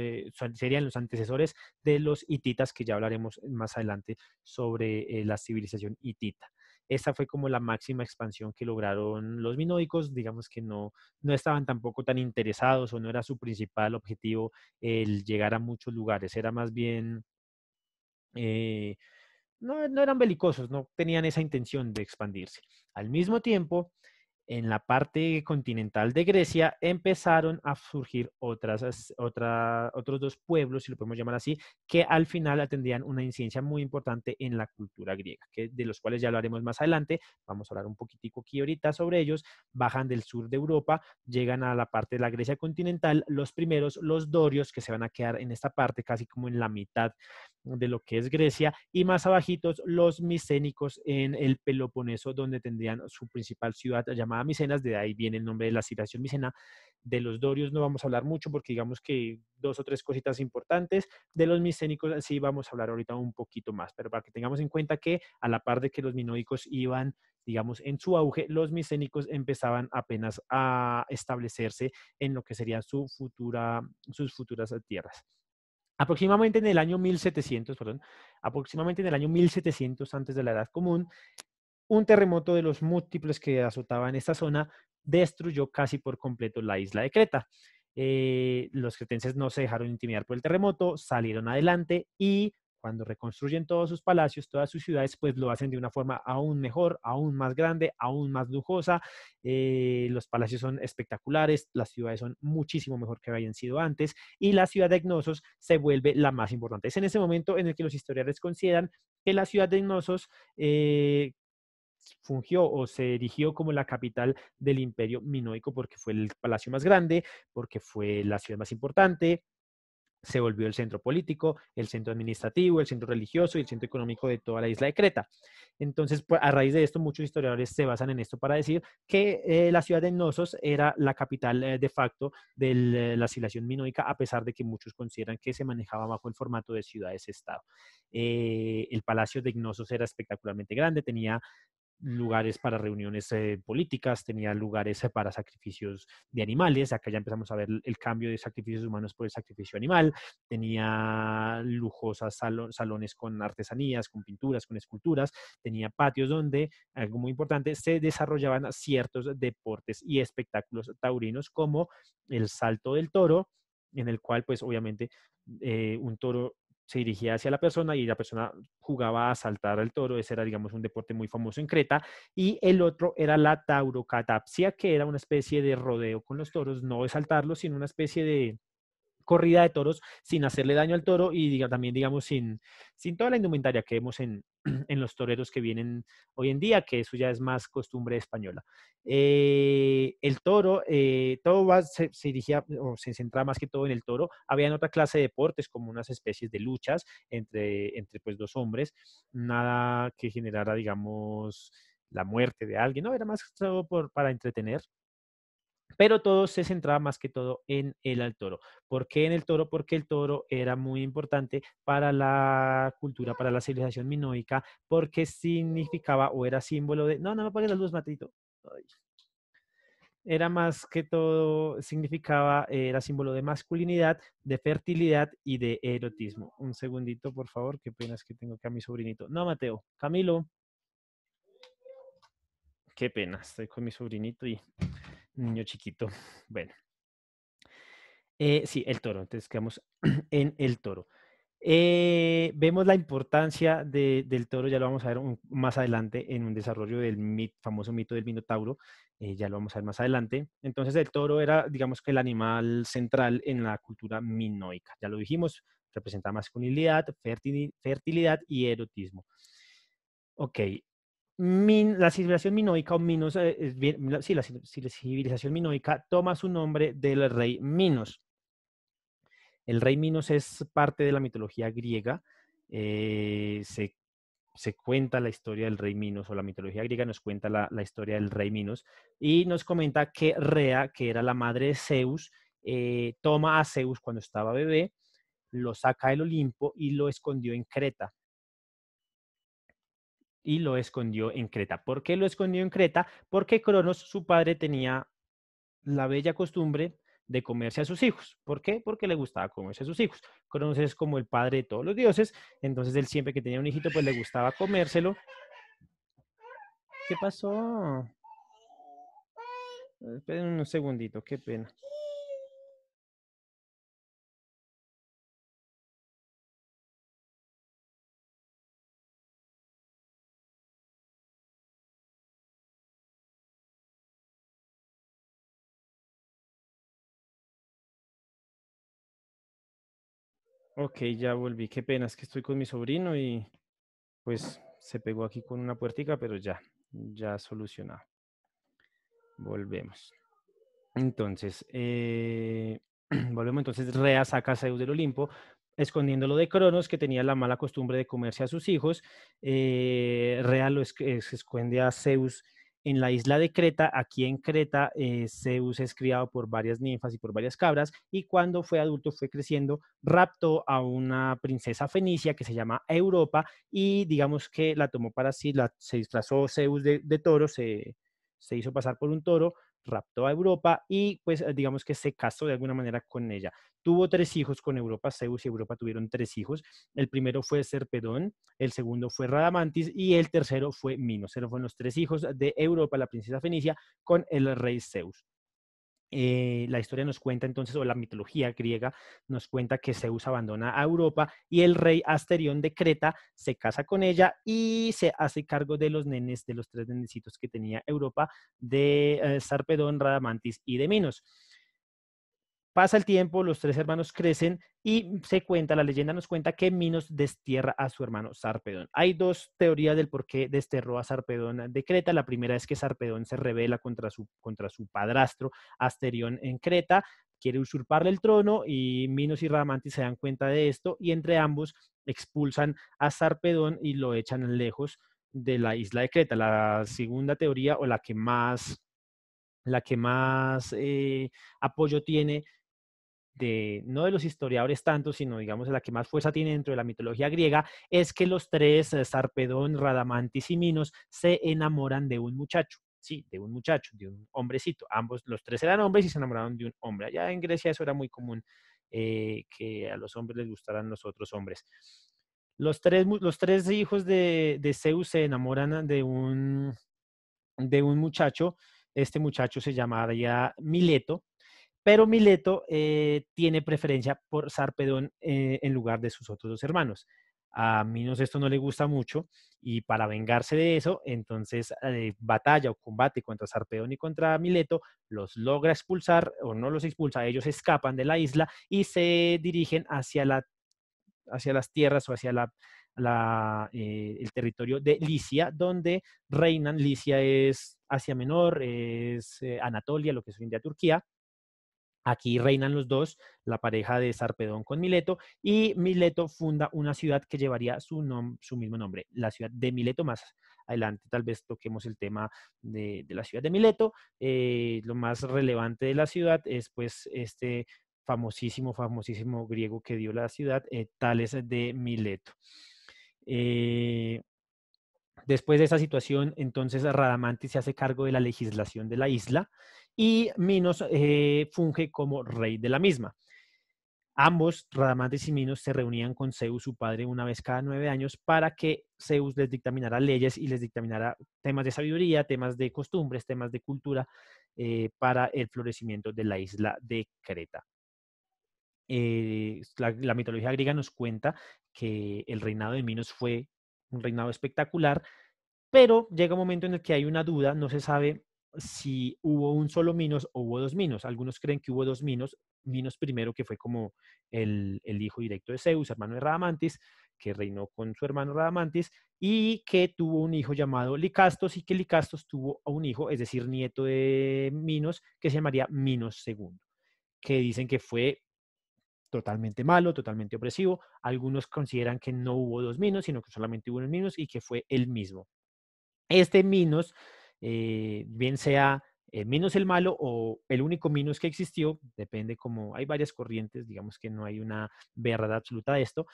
Speaker 1: serían los antecesores de los hititas, que ya hablaremos más adelante sobre la civilización hitita. Esta fue como la máxima expansión que lograron los minoicos. Digamos que no estaban tampoco tan interesados o no era su principal objetivo el llegar a muchos lugares. Era más bien, eh, no eran belicosos, no tenían esa intención de expandirse. Al mismo tiempo, en la parte continental de Grecia empezaron a surgir otros dos pueblos, si lo podemos llamar así, que al final atendían una incidencia muy importante en la cultura griega, de los cuales ya hablaremos más adelante. Vamos a hablar un poquitico aquí ahorita sobre ellos. Bajan del sur de Europa, llegan a la parte de la Grecia continental, los primeros, los dorios, que se van a quedar en esta parte casi como en la mitad de lo que es Grecia, y más abajitos los micénicos en el Peloponeso, donde tendrían su principal ciudad llamada Micenas. De ahí viene el nombre de la civilización micena. De los dorios no vamos a hablar mucho porque digamos que dos o tres cositas importantes. De los micénicos sí vamos a hablar ahorita un poquito más, pero para que tengamos en cuenta que a la par de que los minoicos iban, digamos, en su auge, los micénicos empezaban apenas a establecerse en lo que serían sus futuras tierras. Aproximadamente en el año 1700, perdón, aproximadamente en el año 1700 antes de la Edad Común, un terremoto de los múltiples que azotaban esta zona destruyó casi por completo la isla de Creta. Los cretenses no se dejaron intimidar por el terremoto, salieron adelante y cuando reconstruyen todos sus palacios, todas sus ciudades, pues lo hacen de una forma aún mejor, aún más grande, aún más lujosa. Los palacios son espectaculares, las ciudades son muchísimo mejor que habían sido antes y la ciudad de Knossos se vuelve la más importante. Es en ese momento en el que los historiadores consideran que la ciudad de Knossos fungió o se erigió como la capital del imperio minoico porque fue el palacio más grande, porque fue la ciudad más importante, se volvió el centro político, el centro administrativo, el centro religioso y el centro económico de toda la isla de Creta. Entonces, pues, a raíz de esto, muchos historiadores se basan en esto para decir que la ciudad de Knossos era la capital de facto de la civilización minoica, a pesar de que muchos consideran que se manejaba bajo el formato de ciudades-estado. El palacio de Knossos era espectacularmente grande, tenía lugares para reuniones políticas, tenía lugares para sacrificios de animales, acá ya empezamos a ver el cambio de sacrificios humanos por el sacrificio animal, tenía lujosas salones con artesanías, con pinturas, con esculturas, tenía patios donde, algo muy importante, se desarrollaban ciertos deportes y espectáculos taurinos como el salto del toro, en el cual pues obviamente un toro se dirigía hacia la persona y la persona jugaba a saltar al toro. Ese era, digamos, un deporte muy famoso en Creta. Y el otro era la taurocatapsia, que era una especie de rodeo con los toros, no de saltarlos, sino una especie de corrida de toros sin hacerle daño al toro y también, digamos, sin toda la indumentaria que vemos en los toreros que vienen hoy en día, que eso ya es más costumbre española. El toro, todo se dirigía o se centraba más que todo en el toro. Habían otra clase de deportes como unas especies de luchas entre pues dos hombres, nada que generara, digamos, la muerte de alguien, no, era más todo para entretener, pero todo se centraba más que todo en el toro. ¿Por qué en el toro? Porque el toro era muy importante para la cultura, para la civilización minoica, porque significaba o era símbolo de... No, no me apagues la luz, Matito. Ay. Era más que todo, significaba, era símbolo de masculinidad, de fertilidad y de erotismo. Un segundito, por favor, qué pena es que tengo acá a mi sobrinito. No, Mateo, Camilo, qué pena, estoy con mi sobrinito y niño chiquito. Bueno. Sí, el toro. Entonces quedamos en el toro. Vemos la importancia del toro, ya lo vamos a ver más adelante en un desarrollo del famoso mito del Minotauro, ya lo vamos a ver más adelante. Entonces el toro era, digamos que el animal central en la cultura minoica, ya lo dijimos, representa masculinidad, fertilidad y erotismo. Ok, la civilización minoica o Minos, sí, la civilización minoica toma su nombre del rey Minos. El rey Minos es parte de la mitología griega. eh, se, se cuenta la historia del rey Minos, o la mitología griega nos cuenta la historia del rey Minos, y nos comenta que Rea, que era la madre de Zeus, toma a Zeus cuando estaba bebé, lo saca del Olimpo y lo escondió en Creta. Y lo escondió en Creta. ¿Por qué lo escondió en Creta? Porque Cronos, su padre, tenía la bella costumbre de comerse a sus hijos. ¿Por qué? Porque le gustaba comerse a sus hijos. Cronos es como el padre de todos los dioses, entonces él siempre que tenía un hijito, pues le gustaba comérselo. ¿Qué pasó? Esperen un segundito, qué pena. Ok, ya volví, qué pena, es que estoy con mi sobrino y pues se pegó aquí con una puertica, pero ya solucionado. Volvemos. Entonces, volvemos entonces, Rea saca a Zeus del Olimpo, escondiéndolo de Cronos, que tenía la mala costumbre de comerse a sus hijos. Rea se esconde a Zeus en la isla de Creta. Aquí en Creta, Zeus es criado por varias ninfas y por varias cabras, y cuando fue adulto, fue creciendo, raptó a una princesa fenicia que se llama Europa, y digamos que la tomó para sí, se disfrazó Zeus de toro, se hizo pasar por un toro, raptó a Europa y pues digamos que se casó de alguna manera con ella. Tuvo tres hijos con Europa, Zeus y Europa tuvieron tres hijos. El primero fue Serpedón, el segundo fue Radamantis y el tercero fue Minos. Esos fueron los tres hijos de Europa, la princesa Fenicia, con el rey Zeus. La historia nos cuenta entonces, o la mitología griega nos cuenta que Zeus abandona a Europa y el rey Asterión de Creta se casa con ella y se hace cargo de los nenes, de los tres nenecitos que tenía Europa, de Sarpedón, Radamantis y de Minos. Pasa el tiempo, los tres hermanos crecen y se cuenta, la leyenda nos cuenta que Minos destierra a su hermano Sarpedón. Hay dos teorías del por qué desterró a Sarpedón de Creta. La primera es que Sarpedón se rebela contra su padrastro Asterión en Creta, quiere usurparle el trono y Minos y Radamantis se dan cuenta de esto y entre ambos expulsan a Sarpedón y lo echan lejos de la isla de Creta. La segunda teoría o la que más apoyo tiene no de los historiadores tanto, sino digamos la que más fuerza tiene dentro de la mitología griega, es que los tres, Sarpedón, Radamantis y Minos, se enamoran de un muchacho. Sí, de un muchacho, de un hombrecito. Ambos, los tres eran hombres y se enamoraron de un hombre. Allá en Grecia eso era muy común, que a los hombres les gustaran los otros hombres. Los tres hijos de Zeus se enamoran de un muchacho. Este muchacho se llamaría Mileto, pero Mileto tiene preferencia por Sarpedón en lugar de sus otros dos hermanos. A Minos esto no le gusta mucho y para vengarse de eso, entonces batalla o combate contra Sarpedón y contra Mileto, los logra expulsar o no los expulsa, ellos escapan de la isla y se dirigen hacia las tierras o hacia el territorio de Licia, donde reinan. Licia es Asia Menor, es Anatolia, lo que es hoy en día Turquía. Aquí reinan los dos, la pareja de Sarpedón con Mileto, y Mileto funda una ciudad que llevaría su mismo nombre, la ciudad de Mileto. Más adelante tal vez toquemos el tema de la ciudad de Mileto. Lo más relevante de la ciudad es pues este famosísimo griego que dio la ciudad, Tales de Mileto. Eh, Después de esa situación, entonces Radamantis se hace cargo de la legislación de la isla y Minos funge como rey de la misma. Ambos, Radamantis y Minos, se reunían con Zeus, su padre, una vez cada 9 años para que Zeus les dictaminara leyes y les dictaminara temas de sabiduría, temas de costumbres, temas de cultura para el florecimiento de la isla de Creta. La mitología griega nos cuenta que el reinado de Minos fue un reinado espectacular, pero llega un momento en el que hay una duda, no se sabe si hubo un solo Minos o hubo dos Minos. Algunos creen que hubo dos Minos. Minos primero, que fue como el hijo directo de Zeus, hermano de Radamantis, que reinó con su hermano Radamantis, y que tuvo un hijo llamado Licastos, y que Licastos tuvo a un hijo, es decir, nieto de Minos, que se llamaría Minos II, que dicen que fue totalmente malo, totalmente opresivo. Algunos consideran que no hubo dos Minos, sino que solamente hubo un Minos y que fue el mismo. Este Minos, bien sea Minos el malo o el único Minos que existió, depende, como hay varias corrientes, digamos que no hay una verdad absoluta de esto,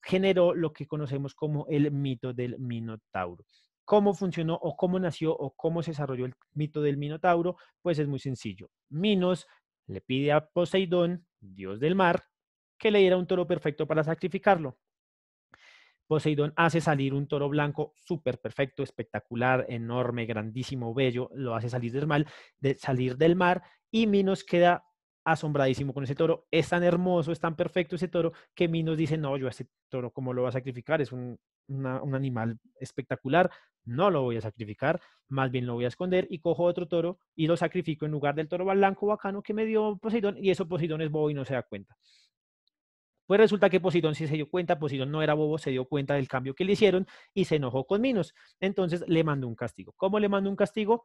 Speaker 1: generó lo que conocemos como el mito del Minotauro. ¿Cómo funcionó o cómo nació o cómo se desarrolló el mito del Minotauro? Pues es muy sencillo. Minos le pide a Poseidón, dios del mar, que le diera un toro perfecto para sacrificarlo. Poseidón hace salir un toro blanco súper perfecto, espectacular, enorme, grandísimo, bello, lo hace salir del mar y Minos queda asombradísimo con ese toro. Es tan hermoso, es tan perfecto ese toro que Minos dice, no, yo a ese toro, ¿cómo lo voy a sacrificar? Es un animal espectacular, no lo voy a sacrificar, más bien lo voy a esconder y cojo otro toro y lo sacrifico en lugar del toro blanco bacano que me dio Poseidón, y eso Poseidón es bobo y no se da cuenta. Pues resulta que Poseidón sí se dio cuenta, Poseidón no era bobo, se dio cuenta del cambio que le hicieron y se enojó con Minos. Entonces le mandó un castigo. ¿Cómo le mandó un castigo?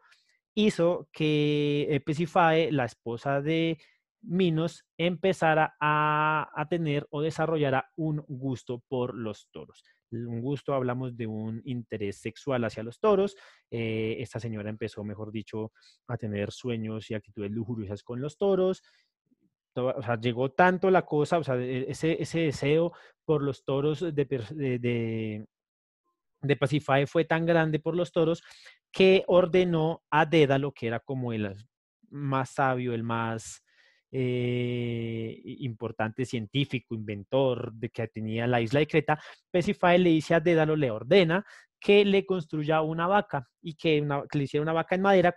Speaker 1: Hizo que Pesifae, la esposa de Minos, empezara a tener o desarrollara un gusto por los toros. Un gusto, hablamos de un interés sexual hacia los toros. Esta señora empezó, mejor dicho, a tener sueños y actitudes lujuriosas con los toros. O sea, llegó tanto la cosa, o sea, ese deseo por los toros de Pasífae fue tan grande por los toros que ordenó a Dédalo, que era como el más sabio, el más importante científico, inventor de que tenía la isla de Creta. Pasífae le dice a Dédalo, le ordena que le construya una vaca y que le hiciera una vaca en madera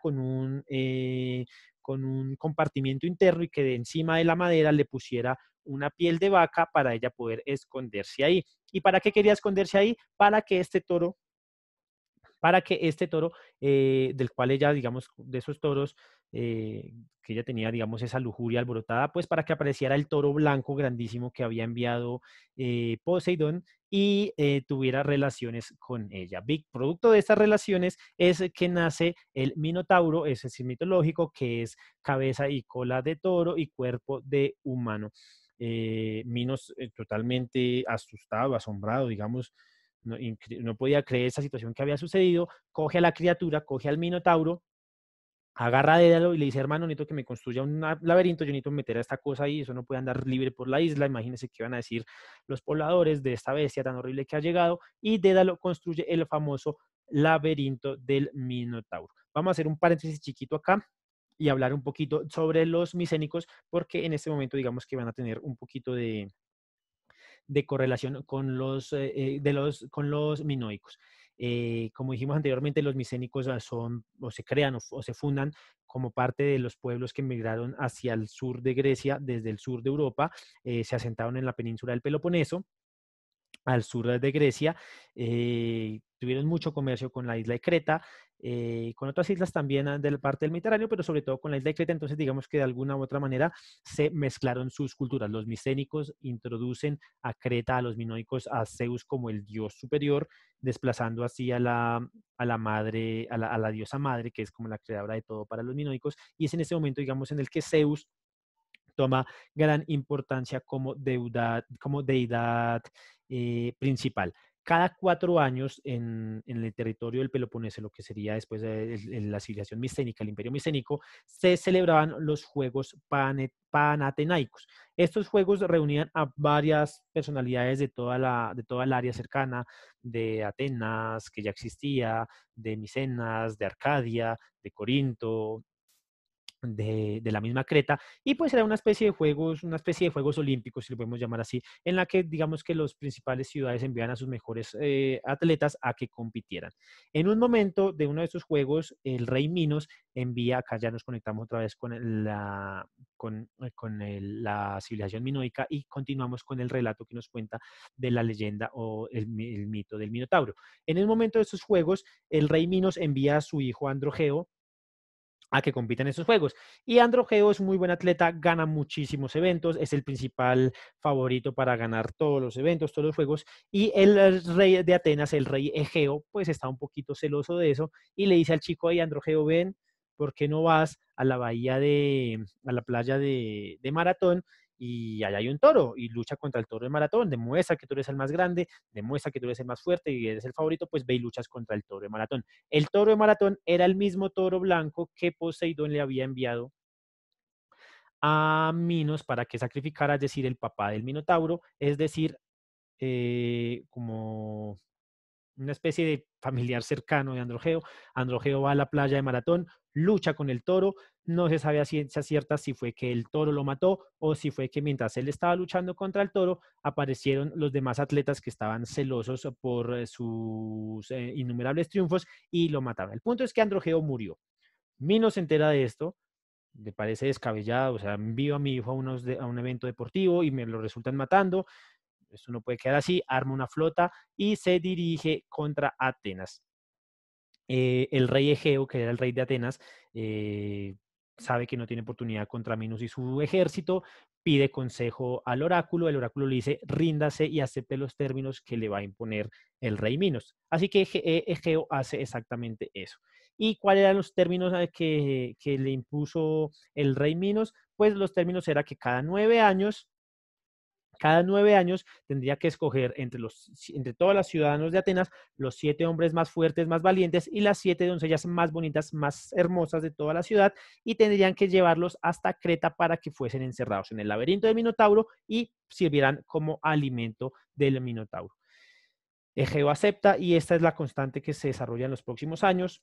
Speaker 1: con un compartimiento interno y que de encima de la madera le pusiera una piel de vaca para ella poder esconderse ahí. ¿Y para qué quería esconderse ahí? Para que este toro, del cual ella, digamos, de esos toros, que ella tenía, digamos, esa lujuria alborotada, pues para que apareciera el toro blanco grandísimo que había enviado Poseidón y tuviera relaciones con ella. Big producto de estas relaciones es que nace el Minotauro, ese es el mitológico, que es cabeza y cola de toro y cuerpo de humano. Minos totalmente asustado, asombrado, digamos, no podía creer esa situación que había sucedido, coge a la criatura, coge al Minotauro, agarra a Dédalo y le dice, hermano, necesito que me construya un laberinto, yo necesito meter a esta cosa ahí, eso no puede andar libre por la isla, imagínense qué van a decir los pobladores de esta bestia tan horrible que ha llegado, y Dédalo construye el famoso laberinto del Minotauro. Vamos a hacer un paréntesis chiquito acá y hablar un poquito sobre los micénicos, porque en este momento digamos que van a tener un poquito de correlación con los minoicos. Como dijimos anteriormente, los micénicos son o se crean o se fundan como parte de los pueblos que emigraron hacia el sur de Grecia, desde el sur de Europa, se asentaron en la península del Peloponeso, al sur de Grecia, tuvieron mucho comercio con la isla de Creta, con otras islas también de la parte del Mediterráneo, pero sobre todo con la isla de Creta, entonces digamos que de alguna u otra manera se mezclaron sus culturas. Los micénicos introducen a Creta, a los minoicos, a Zeus como el dios superior, desplazando así a la madre, a la diosa madre, que es como la creadora de todo para los minoicos, y es en ese momento, digamos, en el que Zeus toma gran importancia como deidad principal. Cada 4 años en el territorio del Peloponeso, lo que sería después de la civilización micénica, el imperio micénico, se celebraban los Juegos Panatenaicos. Estos juegos reunían a varias personalidades de toda el área cercana, de Atenas, que ya existía, de Micenas, de Arcadia, de Corinto, de la misma Creta, y pues era una especie de juegos olímpicos, si lo podemos llamar así, en la que digamos que las principales ciudades envían a sus mejores atletas a que compitieran. En un momento de uno de estos juegos, el rey Minos envía, acá ya nos conectamos otra vez con la civilización minoica y continuamos con el relato que nos cuenta de la leyenda o el mito del Minotauro. En el momento de estos juegos, el rey Minos envía a su hijo Androgeo a que compita en esos juegos. Y Androgeo es un muy buen atleta, gana muchísimos eventos, es el principal favorito para ganar todos los eventos, todos los juegos. Y el rey de Atenas, el rey Egeo, pues está un poquito celoso de eso y le dice al chico ahí, Androgeo, ven, ¿por qué no vas a la playa de Maratón? Y allá hay un toro y lucha contra el toro de Maratón, demuestra que tú eres el más grande, demuestra que tú eres el más fuerte y eres el favorito, pues ve y luchas contra el toro de Maratón. El toro de Maratón era el mismo toro blanco que Poseidón le había enviado a Minos para que sacrificara, es decir, el papá del Minotauro, es decir, como una especie de familiar cercano de Androgeo. Androgeo va a la playa de Maratón, lucha con el toro, no se sabe a ciencia cierta si fue que el toro lo mató o si fue que mientras él estaba luchando contra el toro, aparecieron los demás atletas que estaban celosos por sus innumerables triunfos y lo mataron. El punto es que Androgeo murió. Minos se entera de esto, le parece descabellado, o sea, envío a mi hijo a un evento deportivo y me lo resultan matando, esto no puede quedar así, arma una flota y se dirige contra Atenas. El rey Egeo, que era el rey de Atenas, sabe que no tiene oportunidad contra Minos y su ejército, pide consejo al oráculo, el oráculo le dice ríndase y acepte los términos que le va a imponer el rey Minos. Así que Egeo hace exactamente eso. ¿Y cuáles eran los términos que le impuso el rey Minos? Pues los términos era que cada 9 años tendría que escoger entre todos los ciudadanos de Atenas los 7 hombres más fuertes, más valientes y las 7 doncellas más bonitas, más hermosas de toda la ciudad y tendrían que llevarlos hasta Creta para que fuesen encerrados en el laberinto del Minotauro y sirvieran como alimento del Minotauro. Egeo acepta y esta es la constante que se desarrolla en los próximos años.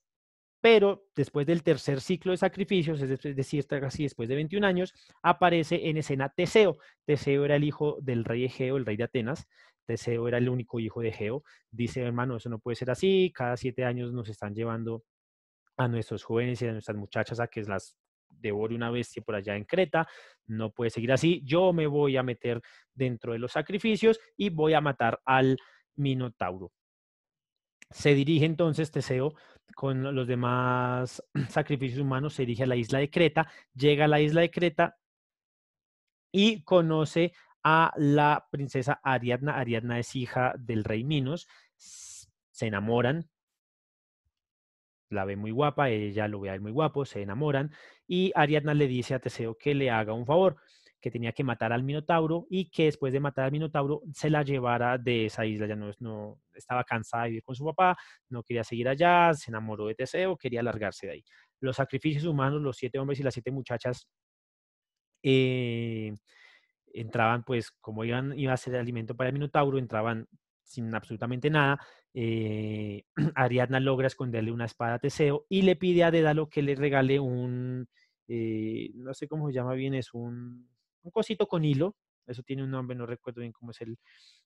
Speaker 1: Pero después del tercer ciclo de sacrificios, es decir, casi después de 21 años, aparece en escena Teseo. Teseo era el hijo del rey Egeo, el rey de Atenas. Teseo era el único hijo de Egeo. Dice, hermano, eso no puede ser así. Cada 7 años nos están llevando a nuestros jóvenes y a nuestras muchachas a que las devore una bestia por allá en Creta, no puede seguir así, yo me voy a meter dentro de los sacrificios y voy a matar al Minotauro. Se dirige entonces Teseo con los demás sacrificios humanos, se dirige a la isla de Creta, llega a la isla de Creta y conoce a la princesa Ariadna. Ariadna es hija del rey Minos, se enamoran, la ve muy guapa, ella lo ve a él muy guapo, se enamoran y Ariadna le dice a Teseo que le haga un favor, que tenía que matar al Minotauro y que después de matar al Minotauro se la llevara de esa isla. Ya no estaba cansada de vivir con su papá, no quería seguir allá, se enamoró de Teseo, quería largarse de ahí. Los sacrificios humanos, los 7 hombres y las 7 muchachas, eh, entraban pues como iba a ser alimento para el Minotauro, entraban sin absolutamente nada. Ariadna logra esconderle una espada a Teseo y le pide a Dédalo que le regale no sé cómo se llama bien, es un cosito con hilo, eso tiene un nombre, no recuerdo bien cómo es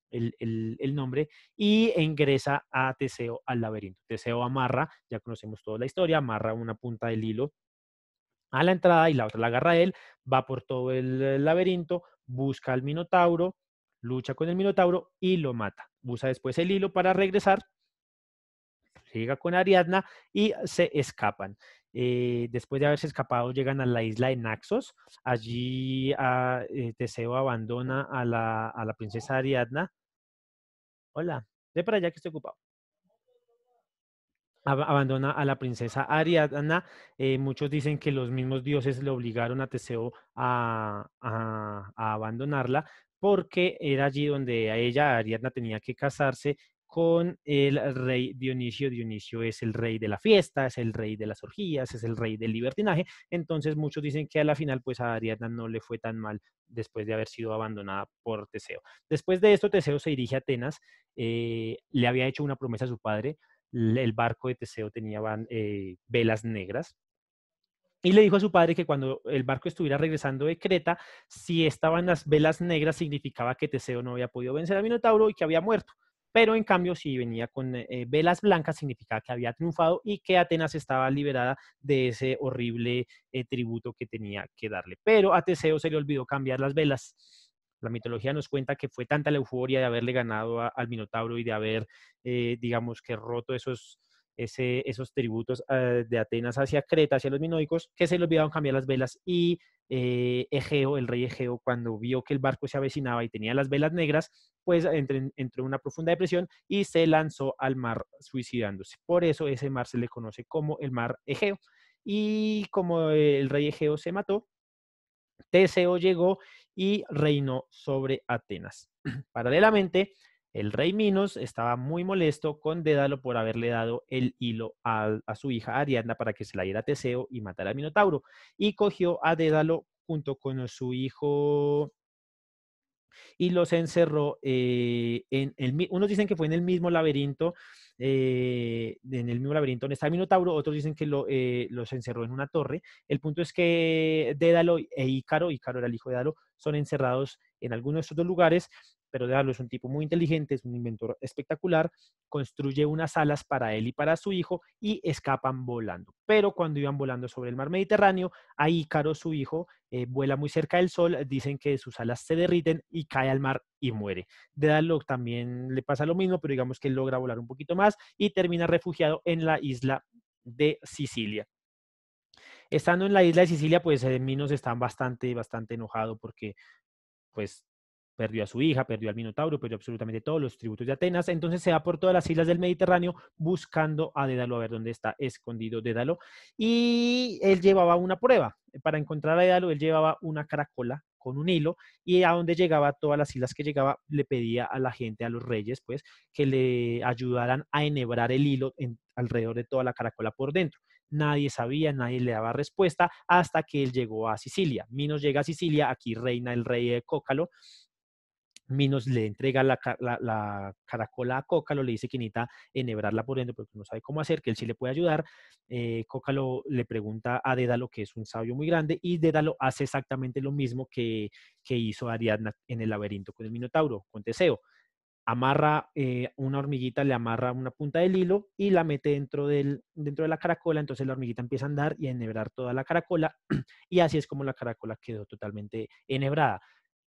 Speaker 1: el nombre, y ingresa a Teseo al laberinto. Teseo amarra, ya conocemos toda la historia, amarra una punta del hilo a la entrada y la otra la agarra él, va por todo el laberinto, busca al Minotauro, lucha con el Minotauro y lo mata. Usa después el hilo para regresar, llega con Ariadna y se escapan. Después de haberse escapado, llegan a la isla de Naxos. Allí Teseo abandona a la princesa Ariadna. Hola, ve para allá que estoy ocupado. Abandona a la princesa Ariadna. Muchos dicen que los mismos dioses le obligaron a Teseo a abandonarla porque era allí donde a ella, Ariadna, tenía que casarse con el rey Dionisio. Dionisio es el rey de la fiesta, es el rey de las orgías, es el rey del libertinaje. Entonces muchos dicen que a la final pues a Ariadna no le fue tan mal después de haber sido abandonada por Teseo. Después de esto Teseo se dirige a Atenas, le había hecho una promesa a su padre, el barco de Teseo tenía velas negras. Y le dijo a su padre que cuando el barco estuviera regresando de Creta, si estaban las velas negras, significaba que Teseo no había podido vencer al Minotauro y que había muerto. Pero en cambio, si venía con velas blancas, significaba que había triunfado y que Atenas estaba liberada de ese horrible tributo que tenía que darle. Pero a Teseo se le olvidó cambiar las velas. La mitología nos cuenta que fue tanta la euforia de haberle ganado al Minotauro y de haber, digamos, que roto esos tributos de Atenas hacia Creta, hacia los minoicos, que se le olvidaron cambiar las velas y Egeo, el rey Egeo, cuando vio que el barco se avecinaba y tenía las velas negras, pues entró en una profunda depresión y se lanzó al mar suicidándose. Por eso ese mar se le conoce como el mar Egeo. Y como el rey Egeo se mató, Teseo llegó y reinó sobre Atenas. Paralelamente, el rey Minos estaba muy molesto con Dédalo por haberle dado el hilo a su hija Ariadna para que se la diera a Teseo y matara al Minotauro. Y cogió a Dédalo junto con su hijo y los encerró unos dicen que fue en el mismo laberinto donde está el Minotauro, otros dicen que los encerró en una torre. El punto es que Dédalo e Ícaro era el hijo de Dédalo, son encerrados en algunos de estos dos lugares, pero Dédalo es un tipo muy inteligente, es un inventor espectacular, construye unas alas para él y para su hijo y escapan volando. Pero cuando iban volando sobre el mar Mediterráneo, a Ícaro, su hijo, vuela muy cerca del sol, dicen que sus alas se derriten y cae al mar y muere. Dédalo también le pasa lo mismo, pero digamos que él logra volar un poquito más y termina refugiado en la isla de Sicilia. Estando en la isla de Sicilia, pues Minos está bastante enojado porque pues perdió a su hija, perdió al Minotauro, perdió absolutamente todos los tributos de Atenas, entonces se va por todas las islas del Mediterráneo buscando a Dédalo, a ver dónde está escondido Dédalo, y él llevaba una prueba. Para encontrar a Dédalo, él llevaba una caracola con un hilo, y a donde llegaba, a todas las islas que llegaba, le pedía a la gente, a los reyes, pues, que le ayudaran a enhebrar el hilo alrededor de toda la caracola por dentro. Nadie sabía, nadie le daba respuesta hasta que él llegó a Sicilia. Minos llega a Sicilia, aquí reina el rey de Cócalo. Minos le entrega la caracola a Cócalo, le dice que necesita enhebrarla por dentro porque no sabe cómo hacer, que él sí le puede ayudar. Cócalo le pregunta a Dédalo, que es un sabio muy grande, y Dédalo hace exactamente lo mismo que hizo Ariadna en el laberinto con el Minotauro, con Teseo. amarra una hormiguita, le amarra una punta del hilo y la mete dentro de la caracola, entonces la hormiguita empieza a andar y a enhebrar toda la caracola, y así es como la caracola quedó totalmente enhebrada.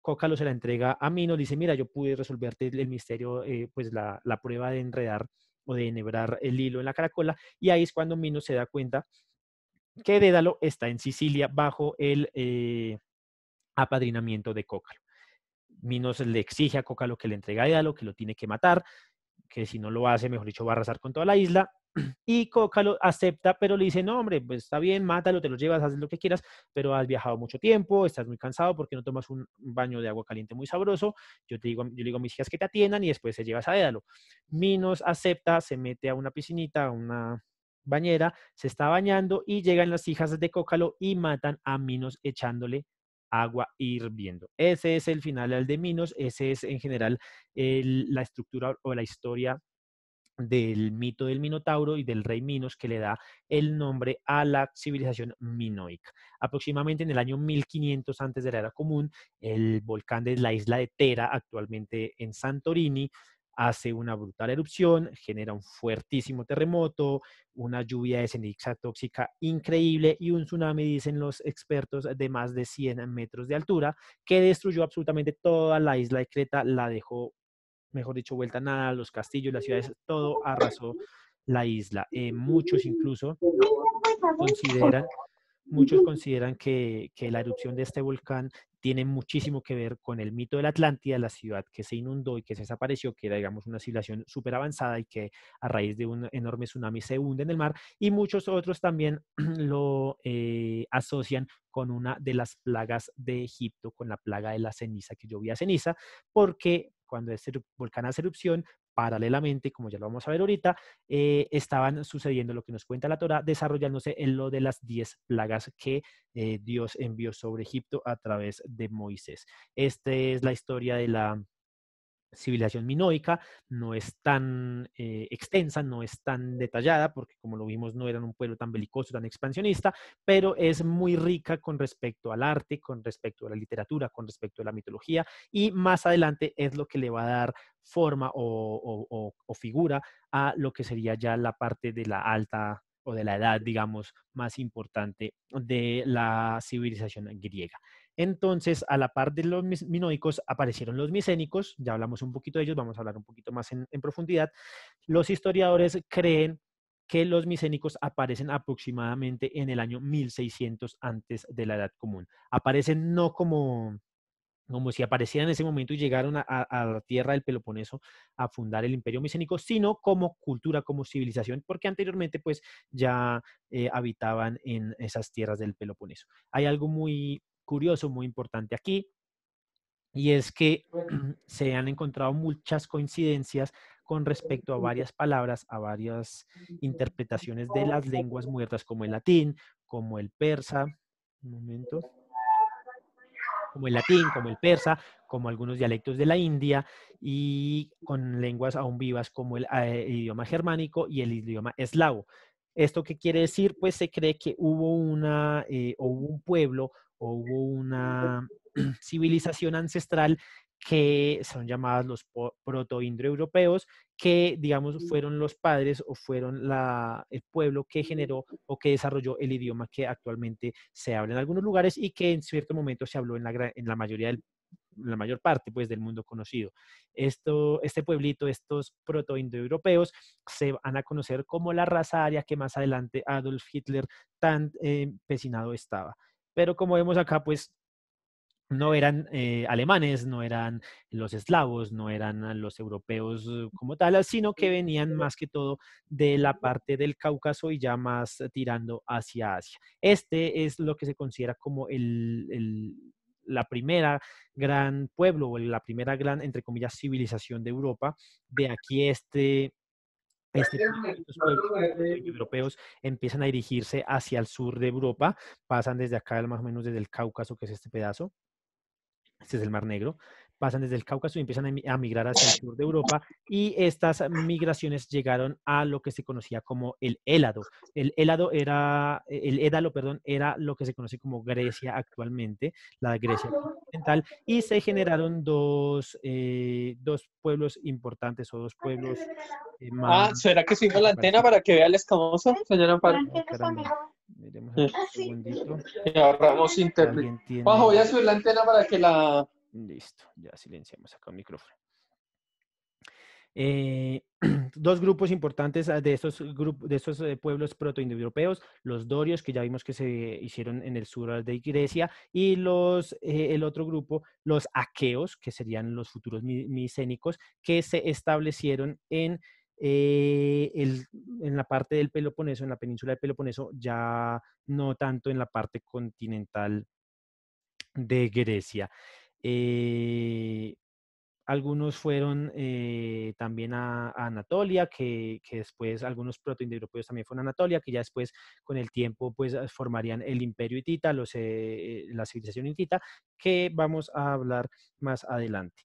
Speaker 1: Cócalo se la entrega a Minos, dice, mira, yo pude resolverte el misterio, pues la prueba de enredar o de enhebrar el hilo en la caracola, y ahí es cuando Minos se da cuenta que Dédalo está en Sicilia bajo el apadrinamiento de Cócalo. Minos le exige a Cócalo que le entregue a Dédalo, que lo tiene que matar, que si no lo hace, mejor dicho, va a arrasar con toda la isla. Y Cócalo acepta, pero le dice, no, hombre, pues está bien, mátalo, te lo llevas, haces lo que quieras, pero has viajado mucho tiempo, estás muy cansado, porque no tomas un baño de agua caliente muy sabroso? Yo le digo a mis hijas que te atiendan y después se llevas a Dédalo. Minos acepta, se mete a una piscinita, a una bañera, se está bañando y llegan las hijas de Cócalo y matan a Minos echándole agua hirviendo. Ese es el final de Minos, ese es en general la estructura o la historia del mito del Minotauro y del rey Minos, que le da el nombre a la civilización minoica. Aproximadamente en el año 1500 antes de la era común, el volcán de la isla de Tera, actualmente en Santorini, hace una brutal erupción, genera un fuertísimo terremoto, una lluvia de ceniza tóxica increíble y un tsunami, dicen los expertos, de más de 100 metros de altura, que destruyó absolutamente toda la isla de Creta, la dejó, mejor dicho, vuelta a nada, los castillos, las ciudades, todo arrasó la isla. Muchos incluso consideran, muchos consideran que la erupción de este volcán tiene muchísimo que ver con el mito de la Atlántida, la ciudad que se inundó y que se desapareció, que era, digamos, una civilización súper avanzada y que a raíz de un enorme tsunami se hunde en el mar. Y muchos otros también lo asocian con una de las plagas de Egipto, con la plaga de la ceniza, que llovía ceniza, porque cuando este volcán hace erupción, paralelamente, como ya lo vamos a ver ahorita, estaban sucediendo lo que nos cuenta la Torá, desarrollándose en lo de las 10 plagas que Dios envió sobre Egipto a través de Moisés. Esta es la historia de la civilización minoica, no es tan extensa, no es tan detallada, porque como lo vimos no eran un pueblo tan belicoso, tan expansionista, pero es muy rica con respecto al arte, con respecto a la literatura, con respecto a la mitología, y más adelante es lo que le va a dar forma o figura a lo que sería ya la parte de la alta o de la edad, digamos, más importante de la civilización griega. Entonces, a la par de los minoicos aparecieron los micénicos, ya hablamos un poquito de ellos, vamos a hablar un poquito más en profundidad. Los historiadores creen que los micénicos aparecen aproximadamente en el año 1600 antes de la Edad Común. Aparecen no como si aparecieran en ese momento y llegaron a la tierra del Peloponeso a fundar el Imperio Micénico, sino como cultura, como civilización, porque anteriormente pues ya habitaban en esas tierras del Peloponeso. Hay algo muy curioso, muy importante aquí, y es que se han encontrado muchas coincidencias con respecto a varias palabras, a varias interpretaciones de las lenguas muertas, como el latín, como el persa. Un momento, como el latín, como el persa, como algunos dialectos de la India, y con lenguas aún vivas como el idioma germánico y el idioma eslavo. ¿Esto qué quiere decir? Pues se cree que o hubo un pueblo o hubo una civilización ancestral que son llamadas los proto-indoeuropeos, que digamos fueron los padres o fueron el pueblo que generó o que desarrolló el idioma que actualmente se habla en algunos lugares y que en cierto momento se habló en la mayoría la mayor parte pues del mundo conocido. Este pueblito, estos proto-indoeuropeos, se van a conocer como la raza aria, que más adelante Adolf Hitler tan empecinado estaba. Pero como vemos acá, pues no eran alemanes, no eran los eslavos, no eran los europeos como tal, sino que venían más que todo de la parte del Cáucaso y ya más tirando hacia Asia. Este es lo que se considera como la primera gran pueblo o la primera gran, entre comillas, civilización de Europa. De aquí estos pueblos europeos empiezan a dirigirse hacia el sur de Europa, pasan desde acá más o menos desde el Cáucaso, que es este pedazo, este es el Mar Negro, pasan desde el Cáucaso y empiezan a migrar hacia el sur de Europa, y estas migraciones llegaron a lo que se conocía como el Élado. El Édalo, perdón, era lo que se conoce como Grecia actualmente, la Grecia continental, y se generaron dos pueblos importantes, o dos pueblos más
Speaker 2: ¿Será que sigo la antena
Speaker 1: principales.
Speaker 2: para que vea el escamoso, señora Amparo?
Speaker 1: Ay, caramba. Miremos aquí un segundito.
Speaker 2: Y ahorramos
Speaker 1: Si
Speaker 2: internet.
Speaker 1: alguien
Speaker 2: Bajo, voy a
Speaker 1: tiene...
Speaker 2: subir la antena para que la...
Speaker 1: Listo, ya silenciamos acá el micrófono. Eh, dos grupos importantes de estos pueblos protoindoeuropeos, los dorios, que ya vimos que se hicieron en el sur de Grecia, y el otro grupo, los aqueos, que serían los futuros micénicos, que se establecieron en la parte del Peloponeso, en la península del Peloponeso, ya no tanto en la parte continental de Grecia. Eh, Algunos fueron también a Anatolia, que después algunos protoindoeuropeos también fueron a Anatolia, que ya después con el tiempo pues formarían el imperio hitita, la civilización hitita, que vamos a hablar más adelante.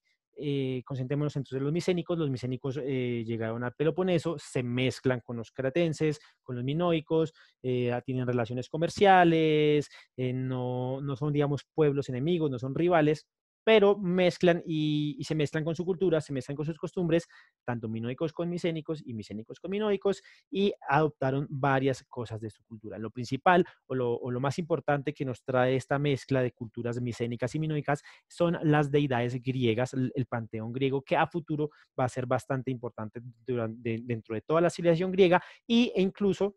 Speaker 1: Concentrémonos entonces en los micénicos. Los micénicos llegaron al Peloponeso, se mezclan con los cratenses, con los minoicos, tienen relaciones comerciales, no son, digamos, pueblos enemigos, no son rivales, pero mezclan y se mezclan con su cultura, se mezclan con sus costumbres, tanto minoicos con micénicos y micénicos con minoicos, y adoptaron varias cosas de su cultura. Lo principal o lo más importante que nos trae esta mezcla de culturas micénicas y minoicas son las deidades griegas, el panteón griego, que a futuro va a ser bastante importante dentro de toda la civilización griega, e incluso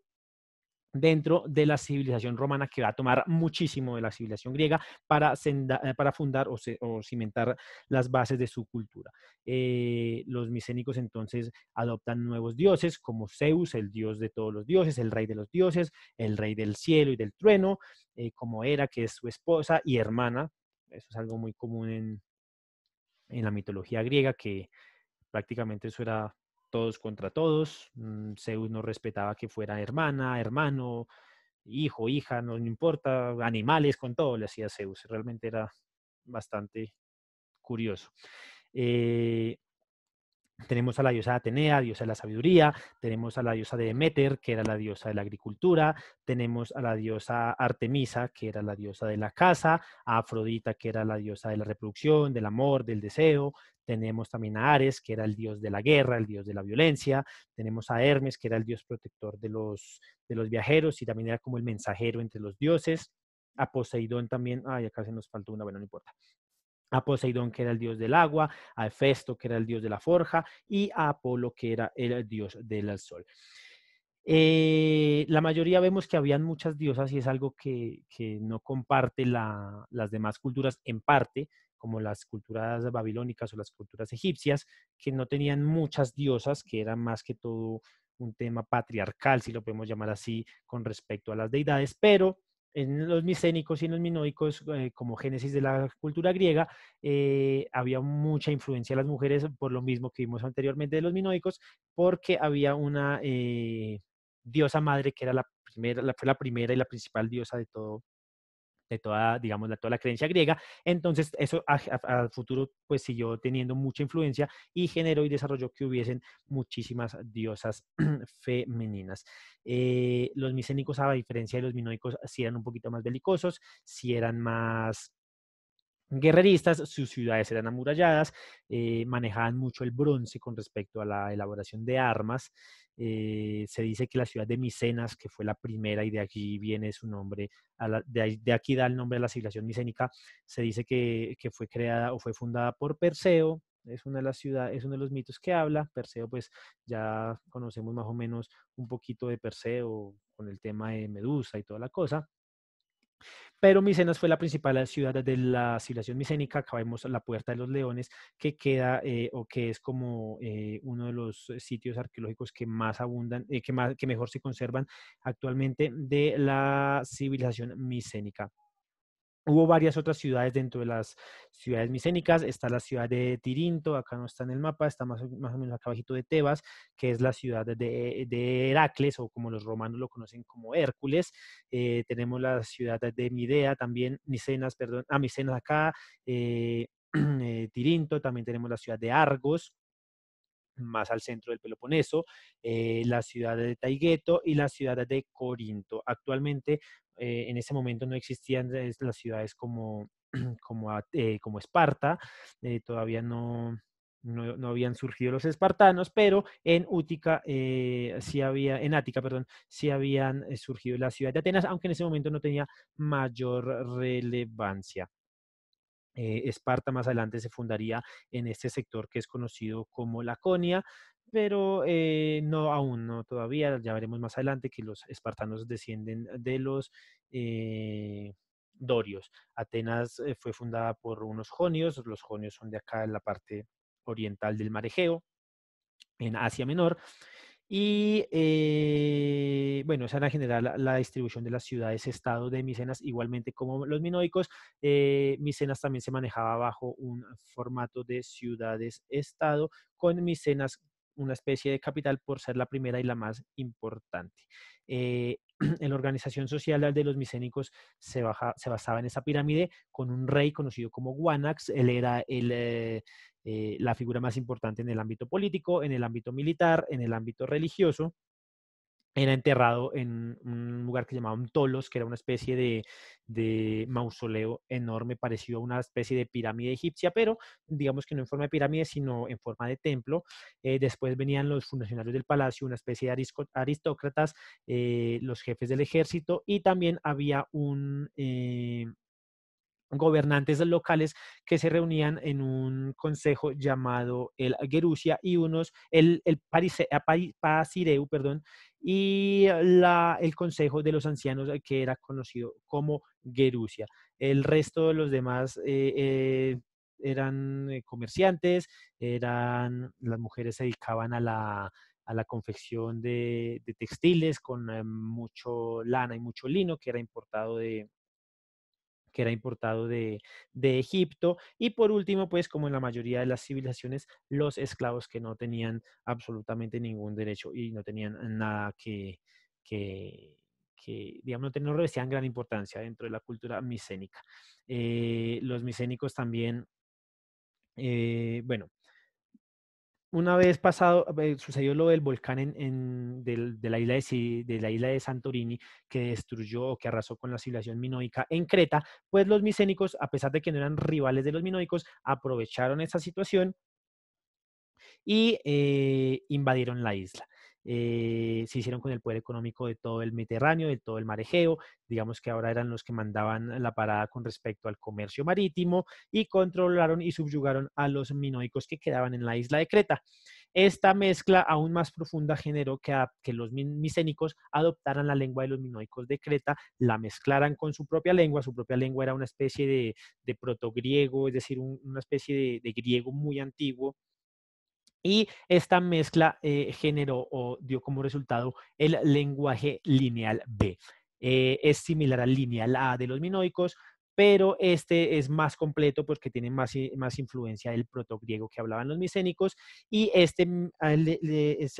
Speaker 1: dentro de la civilización romana, que va a tomar muchísimo de la civilización griega para fundar o cimentar las bases de su cultura. Los micénicos entonces adoptan nuevos dioses como Zeus, el dios de todos los dioses, el rey de los dioses, el rey del cielo y del trueno, como Hera, que es su esposa y hermana. Eso es algo muy común en la mitología griega, que prácticamente eso era todos contra todos. Zeus no respetaba que fuera hermana, hermano, hijo, hija, no importa, animales, con todo le hacía Zeus. Realmente era bastante curioso. Eh, Tenemos a la diosa Atenea, diosa de la sabiduría, tenemos a la diosa de Demeter, que era la diosa de la agricultura, tenemos a la diosa Artemisa, que era la diosa de la caza, a Afrodita, que era la diosa de la reproducción, del amor, del deseo, tenemos también a Ares, que era el dios de la guerra, el dios de la violencia, tenemos a Hermes, que era el dios protector de los viajeros y también era como el mensajero entre los dioses, a Poseidón también, ay, acá se nos faltó una, bueno, no importa, a Poseidón, que era el dios del agua, a Hefesto, que era el dios de la forja, y a Apolo, que era el dios del sol. La mayoría vemos que habían muchas diosas, y es algo que no comparte las demás culturas en parte, como las culturas babilónicas o las culturas egipcias, que no tenían muchas diosas, que eran más que todo un tema patriarcal, si lo podemos llamar así, con respecto a las deidades, pero en los micénicos y en los minoicos, como génesis de la cultura griega, había mucha influencia de las mujeres, por lo mismo que vimos anteriormente de los minoicos, porque había una diosa madre que era fue la primera y la principal diosa de toda, digamos, de toda la creencia griega. Entonces, eso a futuro pues siguió teniendo mucha influencia y generó y desarrolló que hubiesen muchísimas diosas femeninas. Los micénicos, a diferencia de los minoicos, sí eran un poquito más belicosos, sí eran más guerreristas, sus ciudades eran amuralladas, manejaban mucho el bronce con respecto a la elaboración de armas. Se dice que la ciudad de Micenas, que fue la primera, y de aquí viene su nombre, de aquí da el nombre a la civilización micénica, se dice que fue creada o fue fundada por Perseo. Es una de las ciudades, es uno de los mitos que habla. Perseo, pues ya conocemos más o menos un poquito de Perseo con el tema de Medusa y toda la cosa, pero Micenas fue la principal ciudad de la civilización micénica. Acá vemos la Puerta de los Leones, que queda o que es como uno de los sitios arqueológicos que más abundan, que mejor se conservan actualmente de la civilización micénica. Hubo varias otras ciudades dentro de las ciudades micénicas. Está la ciudad de Tirinto, acá no está en el mapa, está más o menos acá abajito de Tebas, que es la ciudad de Heracles, o como los romanos lo conocen como Hércules. Tenemos la ciudad de Midea, también Micenas, perdón, Micenas acá. Tirinto, también tenemos la ciudad de Argos, más al centro del Peloponeso, la ciudad de Taigeto y la ciudad de Corinto. Actualmente, en ese momento no existían las ciudades como, como Esparta, todavía no habían surgido los espartanos, pero en Útica, sí había, en Ática, perdón, sí habían surgido la ciudad de Atenas, aunque en ese momento no tenía mayor relevancia. Esparta más adelante se fundaría en este sector que es conocido como Laconia, pero no aún, no todavía, ya veremos más adelante que los espartanos descienden de los dorios. Atenas fue fundada por unos jonios, los jonios son de acá en la parte oriental del mar Egeo, en Asia Menor, y bueno, esa era en general la distribución de las ciudades-estado de Micenas, igualmente como los minoicos. Micenas también se manejaba bajo un formato de ciudades-estado, con Micenas una especie de capital por ser la primera y la más importante. En la organización social de los micénicos se basaba en esa pirámide con un rey conocido como Guanax. Él era la figura más importante en el ámbito político, en el ámbito militar, en el ámbito religioso. Era enterrado en un lugar que se llamaba un tolos, que era una especie de mausoleo enorme, parecido a una especie de pirámide egipcia, pero digamos que no en forma de pirámide, sino en forma de templo. Después venían los funcionarios del palacio, una especie de aristócratas, los jefes del ejército, y también había un gobernantes locales que se reunían en un consejo llamado el Gerusia y el Pasireu, perdón, y el consejo de los ancianos que era conocido como Gerusia. El resto de los demás eran comerciantes, las mujeres se dedicaban a la confección de textiles con mucho lana y mucho lino que era importado de Egipto. Y por último, pues como en la mayoría de las civilizaciones, los esclavos que no tenían absolutamente ningún derecho y no tenían nada que digamos, no revestían gran importancia dentro de la cultura micénica. Los micénicos también, bueno, una vez pasado, sucedió lo del volcán de la isla de la isla de Santorini, que destruyó o que arrasó con la civilización minoica en Creta. Pues los micénicos, a pesar de que no eran rivales de los minoicos, aprovecharon esa situación y invadieron la isla. Se hicieron con el poder económico de todo el Mediterráneo, de todo el mar Egeo. Digamos que ahora eran los que mandaban la parada con respecto al comercio marítimo, y controlaron y subyugaron a los minoicos que quedaban en la isla de Creta. Esta mezcla aún más profunda generó que los micénicos adoptaran la lengua de los minoicos de Creta, la mezclaran con su propia lengua. Su propia lengua era una especie de protogriego, es decir, una especie de griego muy antiguo, y esta mezcla generó o dio como resultado el lenguaje lineal B. Es similar al lineal A de los minoicos, pero este es más completo porque tiene más influencia del protogriego que hablaban los micénicos, y este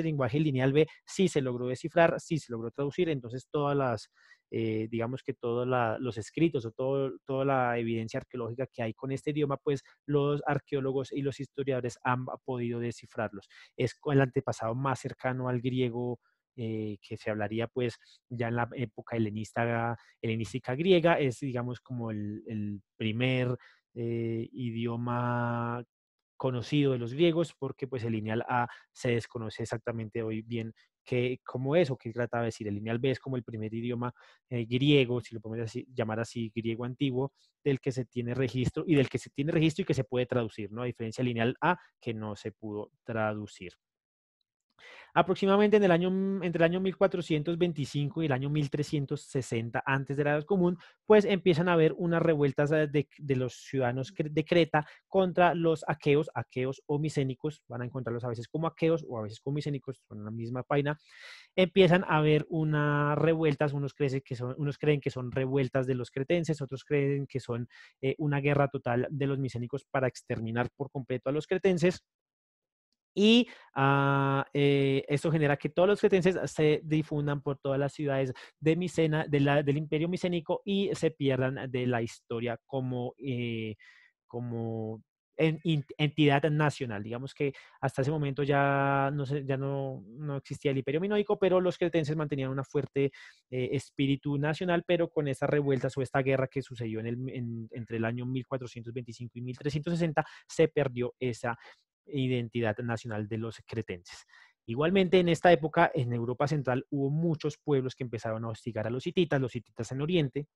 Speaker 1: lenguaje lineal B sí se logró descifrar, sí se logró traducir. Entonces digamos que todos los escritos o toda la evidencia arqueológica que hay con este idioma, pues los arqueólogos y los historiadores han podido descifrarlos. Es el antepasado más cercano al griego, que se hablaría pues ya en la época helenística griega. Es digamos como el primer idioma conocido de los griegos, porque pues el lineal A se desconoce exactamente hoy bien cómo es o qué trataba de decir. El lineal B es como el primer idioma griego, si lo podemos llamar así, griego antiguo, del que se tiene registro y que se puede traducir, ¿no? A diferencia del lineal A, que no se pudo traducir. Aproximadamente entre el año 1425 y el año 1360 antes de la Edad Común, pues empiezan a haber unas revueltas de los ciudadanos de Creta contra los aqueos o micénicos. Van a encontrarlos a veces como aqueos o a veces como micénicos, son la misma paina. Empiezan a haber unas revueltas. Unos creen que son revueltas de los cretenses, otros creen que son una guerra total de los micénicos para exterminar por completo a los cretenses. Y esto genera que todos los cretenses se difundan por todas las ciudades de del imperio micénico, y se pierdan de la historia como entidad nacional. Digamos que hasta ese momento ya no existía el Imperio Minoico, pero los cretenses mantenían una fuerte espíritu nacional, pero con estas revueltas o esta guerra que sucedió entre el año 1425 y 1360, se perdió esa identidad nacional de los cretenses. Igualmente, en esta época, en Europa Central, hubo muchos pueblos que empezaron a hostigar a los hititas en Oriente,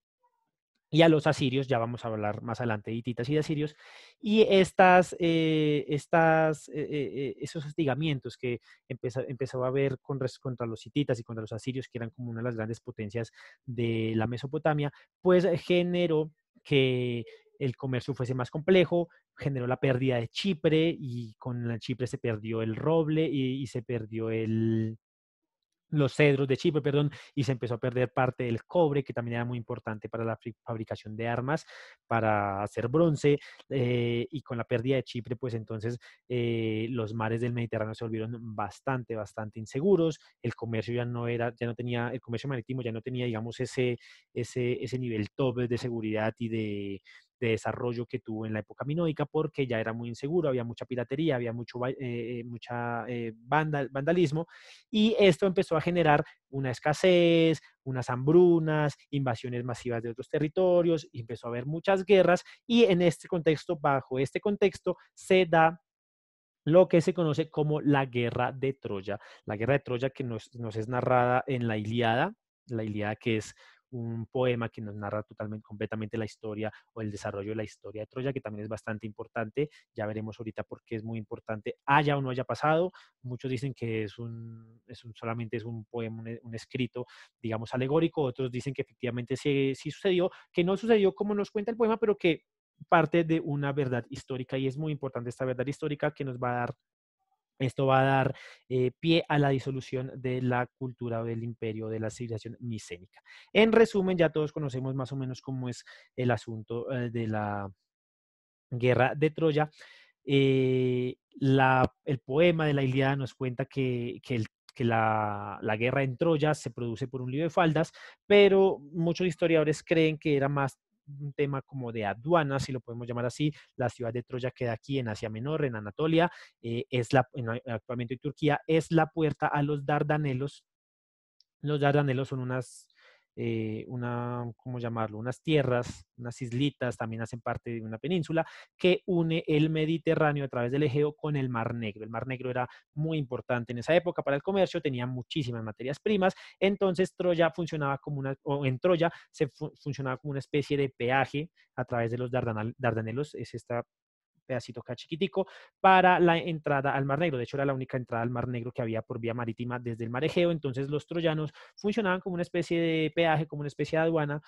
Speaker 1: y a los asirios, ya vamos a hablar más adelante de hititas y de asirios, y esos hostigamientos que empezó a haber contra los hititas y contra los asirios, que eran como una de las grandes potencias de la Mesopotamia, pues generó que el comercio fuese más complejo, generó la pérdida de Chipre, y con la Chipre se perdió el roble y se perdió los cedros de Chipre, perdón, y se empezó a perder parte del cobre, que también era muy importante para la fabricación de armas, para hacer bronce, y con la pérdida de Chipre, pues entonces los mares del Mediterráneo se volvieron bastante inseguros, el comercio ya no tenía, el comercio marítimo ya no tenía, digamos, ese nivel top de seguridad y de desarrollo que tuvo en la época minoica, porque ya era muy inseguro, había mucha piratería, había mucha vandalismo, y esto empezó a generar una escasez, unas hambrunas, invasiones masivas de otros territorios, y empezó a haber muchas guerras, y en este contexto, bajo este contexto, se da lo que se conoce como la Guerra de Troya. La Guerra de Troya que nos es narrada en la Ilíada, que es un poema que nos narra completamente la historia o el desarrollo de la historia de Troya, que también es bastante importante. Ya veremos ahorita por qué es muy importante, haya o no haya pasado. Muchos dicen que solamente es un poema, un escrito, digamos, alegórico. Otros dicen que efectivamente sí sucedió, que no sucedió como nos cuenta el poema, pero que parte de una verdad histórica, y es muy importante esta verdad histórica que nos va a dar. Esto va a dar pie a la disolución de la cultura o del imperio de la civilización micénica. En resumen, ya todos conocemos más o menos cómo es el asunto de la Guerra de Troya. El poema de la Ilíada nos cuenta que la guerra en Troya se produce por un lío de faldas, pero muchos historiadores creen que era más un tema como de aduanas, si lo podemos llamar así. La ciudad de Troya queda aquí en Asia Menor, en Anatolia, actualmente en Turquía, es la puerta a los Dardanelos. Los Dardanelos son ¿cómo llamarlo? Unas tierras, unas islitas, también hacen parte de una península que une el Mediterráneo a través del Egeo con el Mar Negro. El Mar Negro era muy importante en esa época para el comercio, tenía muchísimas materias primas, entonces Troya funcionaba o en Troya funcionaba como una especie de peaje a través de los Dardanelos, es esta pedacito acá chiquitico, para la entrada al Mar Negro. De hecho, era la única entrada al Mar Negro que había por vía marítima desde el Mar Egeo. Entonces, los troyanos funcionaban como una especie de peaje, como una especie de aduana,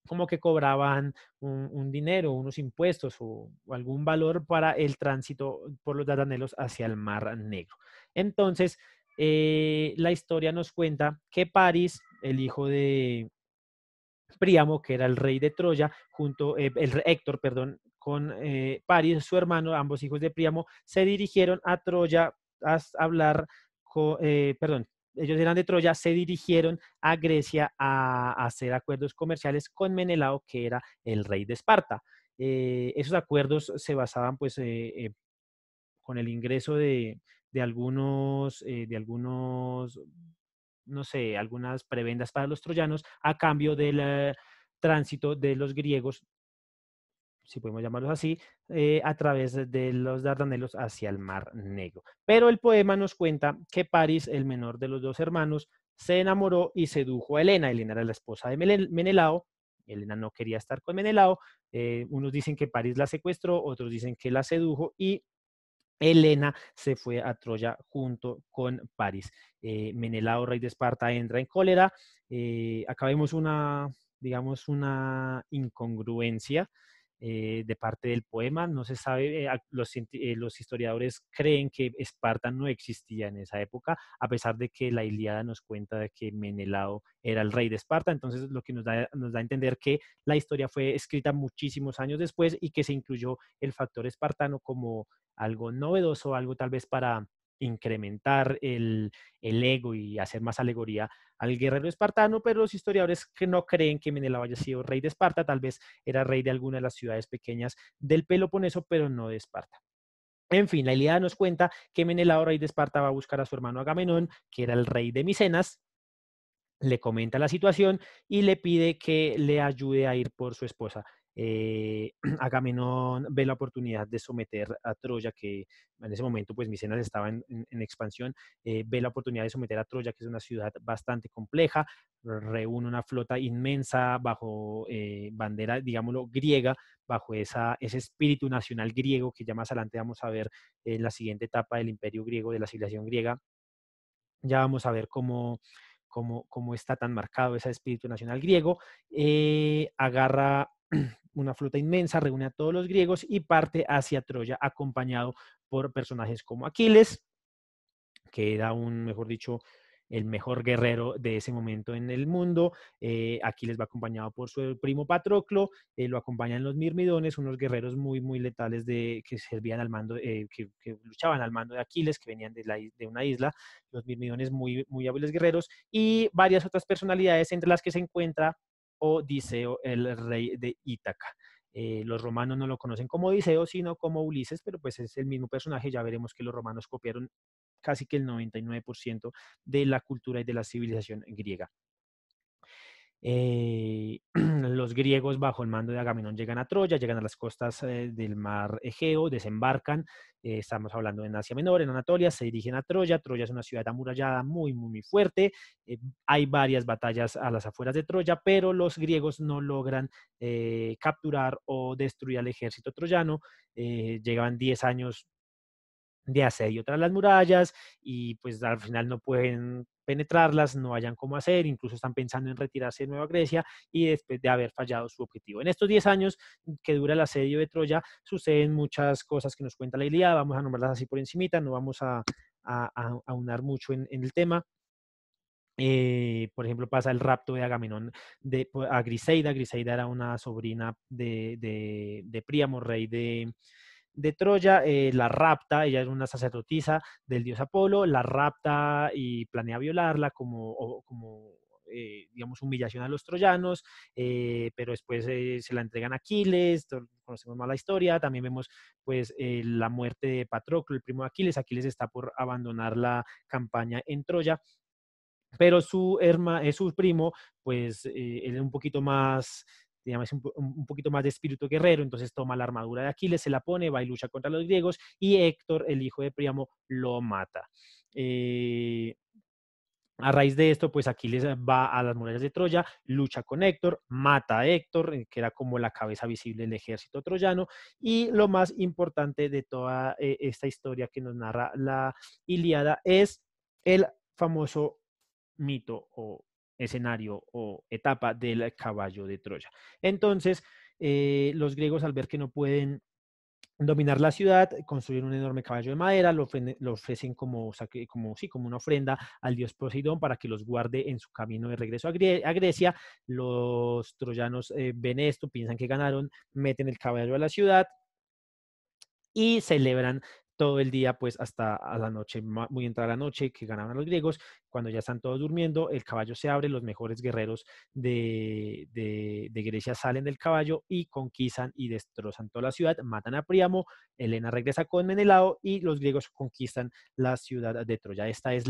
Speaker 1: como que cobraban un dinero, unos impuestos o algún valor para el tránsito por los Dardanelos hacia el Mar Negro. Entonces, la historia nos cuenta que París, el hijo de Príamo, que era el rey de Troya, Héctor, perdón, con París, su hermano, ambos hijos de Príamo, se dirigieron a Troya a hablar perdón, ellos eran de Troya, se dirigieron a Grecia a hacer acuerdos comerciales con Menelao, que era el rey de Esparta. Esos acuerdos se basaban, pues, con el ingreso de algunos, no sé, algunas prebendas para los troyanos a cambio del tránsito de los griegos, si podemos llamarlos así, a través de los Dardanelos hacia el Mar Negro. Pero el poema nos cuenta que París, el menor de los dos hermanos, se enamoró y sedujo a Helena. Helena era la esposa de Menelao. Helena no quería estar con Menelao. Unos dicen que París la secuestró, otros dicen que la sedujo, y Helena se fue a Troya junto con París. Menelao, rey de Esparta, entra en cólera. Acá vemos digamos, una incongruencia de parte del poema. No se sabe, los historiadores creen que Esparta no existía en esa época, a pesar de que la Ilíada nos cuenta de que Menelao era el rey de Esparta. Entonces, lo que nos da a entender que la historia fue escrita muchísimos años después y que se incluyó el factor espartano como algo novedoso, algo tal vez incrementar el ego y hacer más alegoría al guerrero espartano, pero los historiadores que no creen que Menelao haya sido rey de Esparta, tal vez era rey de alguna de las ciudades pequeñas del Peloponeso, pero no de Esparta. En fin, la Ilíada nos cuenta que Menelao, rey de Esparta, va a buscar a su hermano Agamenón, que era el rey de Micenas, le comenta la situación y le pide que le ayude a ir por su esposa. Agamenón ve la oportunidad de someter a Troya, que en ese momento pues Micenas estaba en expansión, ve la oportunidad de someter a Troya, que es una ciudad bastante compleja, reúne una flota inmensa bajo bandera, digámoslo, griega, bajo ese espíritu nacional griego que ya más adelante vamos a ver en la siguiente etapa del imperio griego, de la civilización griega. Ya vamos a ver cómo está tan marcado ese espíritu nacional griego. Agarra una flota inmensa, reúne a todos los griegos y parte hacia Troya, acompañado por personajes como Aquiles, que era mejor dicho, el mejor guerrero de ese momento en el mundo. Aquiles va acompañado por su primo Patroclo, lo acompañan los Mirmidones, unos guerreros muy, muy letales que servían al mando, que luchaban al mando de Aquiles, que venían de una isla, los Mirmidones muy, muy hábiles guerreros, y varias otras personalidades entre las que se encuentra Odiseo, el rey de Ítaca. Los romanos no lo conocen como Odiseo, sino como Ulises, pero pues es el mismo personaje. Ya veremos que los romanos copiaron casi que el 99% de la cultura y de la civilización griega. Los griegos bajo el mando de Agamenón llegan a Troya, llegan a las costas del mar Egeo, desembarcan, estamos hablando en Asia Menor, en Anatolia, se dirigen a Troya. Troya es una ciudad amurallada muy, muy, muy fuerte, hay varias batallas a las afueras de Troya, pero los griegos no logran capturar o destruir al ejército troyano. Llegaban 10 años de asedio tras las murallas y pues al final no pueden penetrarlas, no hayan cómo hacer, incluso están pensando en retirarse de Nueva Grecia y después de haber fallado su objetivo. En estos 10 años que dura el asedio de Troya suceden muchas cosas que nos cuenta la Ilíada, vamos a nombrarlas así por encimita, no vamos a aunar mucho en el tema. Por ejemplo, pasa el rapto de Agamenón a Griseida. Griseida era una sobrina de Príamo, rey de Troya. La rapta, ella era una sacerdotisa del dios Apolo, la rapta y planea violarla como digamos, humillación a los troyanos, pero después se la entregan a Aquiles. Conocemos más la historia. También vemos pues la muerte de Patroclo, el primo de Aquiles. Aquiles está por abandonar la campaña en Troya, pero su primo, pues él es un poquito más, digamos, un poquito más de espíritu guerrero, entonces toma la armadura de Aquiles, se la pone, va y lucha contra los griegos, y Héctor, el hijo de Príamo, lo mata. A raíz de esto, pues Aquiles va a las murallas de Troya, lucha con Héctor, mata a Héctor, que era como la cabeza visible del ejército troyano, y lo más importante de toda esta historia que nos narra la Ilíada es el famoso mito o escenario o etapa del caballo de Troya. Entonces, los griegos, al ver que no pueden dominar la ciudad, construyen un enorme caballo de madera, lo ofrecen como una ofrenda al dios Poseidón para que los guarde en su camino de regreso a Grecia. Los troyanos ven esto, piensan que ganaron, meten el caballo a la ciudad y celebran todo el día, pues hasta a la noche, muy entrada la noche, que ganaban los griegos. Cuando ya están todos durmiendo, el caballo se abre, los mejores guerreros de Grecia salen del caballo y conquistan y destrozan toda la ciudad, matan a Príamo, Helena regresa con Menelao y los griegos conquistan la ciudad de Troya. Esta es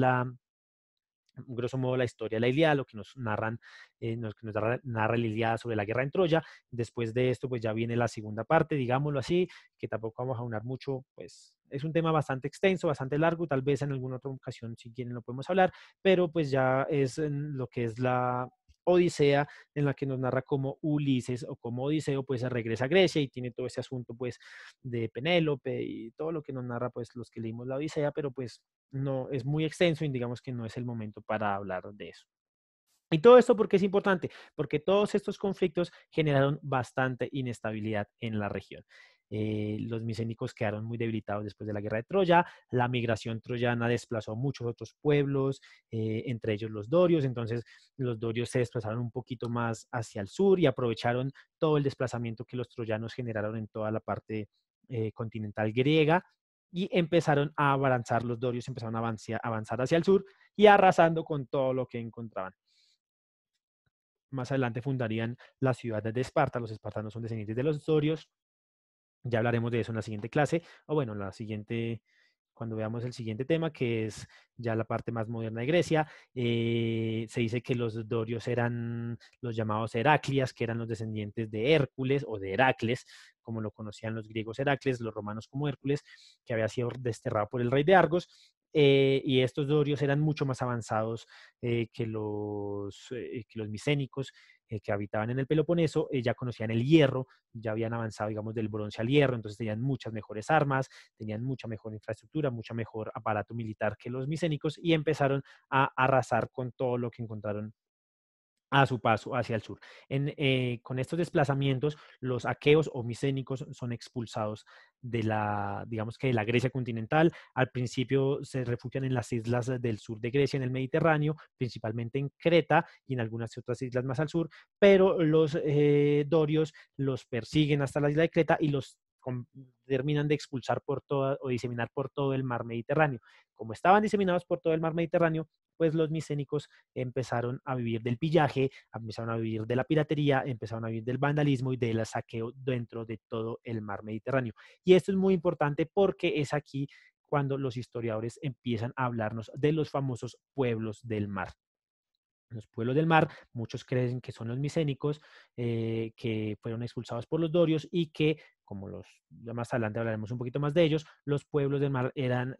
Speaker 1: grosso modo la historia de la Ilíada, lo que nos narran, narra la Ilíada sobre la guerra en Troya. Después de esto, pues ya viene la segunda parte, digámoslo así, que tampoco vamos a aunar mucho, pues es un tema bastante extenso, bastante largo, tal vez en alguna otra ocasión, si quieren, lo podemos hablar, pero pues ya es en lo que es la Odisea, en la que nos narra cómo Ulises o cómo Odiseo pues se regresa a Grecia y tiene todo ese asunto pues de Penélope y todo lo que nos narra pues los que leímos la Odisea, pero pues no es muy extenso y digamos que no es el momento para hablar de eso. Y todo esto porque es importante, porque todos estos conflictos generaron bastante inestabilidad en la región. Los micénicos quedaron muy debilitados después de la guerra de Troya, la migración troyana desplazó a muchos otros pueblos, entre ellos los dorios. Entonces los dorios se desplazaron un poquito más hacia el sur y aprovecharon todo el desplazamiento que los troyanos generaron en toda la parte continental griega. y empezaron a avanzar los dorios, empezaron a avanzar hacia el sur y arrasando con todo lo que encontraban. Más adelante fundarían la ciudad de Esparta. Los espartanos son descendientes de los dorios. Ya hablaremos de eso en la siguiente clase, o bueno, en la siguiente, cuando veamos el siguiente tema, que es ya la parte más moderna de Grecia. Se dice que los dorios eran los llamados Heraclias, que eran los descendientes de Hércules o de Heracles, como lo conocían los griegos Heracles, los romanos como Hércules, que había sido desterrado por el rey de Argos. Y estos dorios eran mucho más avanzados que los micénicos, que habitaban en el Peloponeso. Ya conocían el hierro, ya habían avanzado, digamos, del bronce al hierro, entonces tenían muchas mejores armas, tenían mucha mejor infraestructura, mucha mejor aparato militar que los micénicos y empezaron a arrasar con todo lo que encontraron a su paso hacia el sur. Con estos desplazamientos, los aqueos o micénicos son expulsados de la, digamos que de la Grecia continental. Al principio se refugian en las islas del sur de Grecia, en el Mediterráneo, principalmente en Creta y en algunas otras islas más al sur, pero los dorios los persiguen hasta la isla de Creta y los terminan de expulsar por toda o diseminar por todo el mar Mediterráneo. Como estaban diseminados por todo el mar Mediterráneo, pues los micénicos empezaron a vivir del pillaje, empezaron a vivir de la piratería, empezaron a vivir del vandalismo y del saqueo dentro de todo el mar Mediterráneo. Y esto es muy importante porque es aquí cuando los historiadores empiezan a hablarnos de los famosos pueblos del mar. Los pueblos del mar, muchos creen que son los micénicos, que fueron expulsados por los dorios y que, como ya más adelante hablaremos un poquito más de ellos, los pueblos del mar eran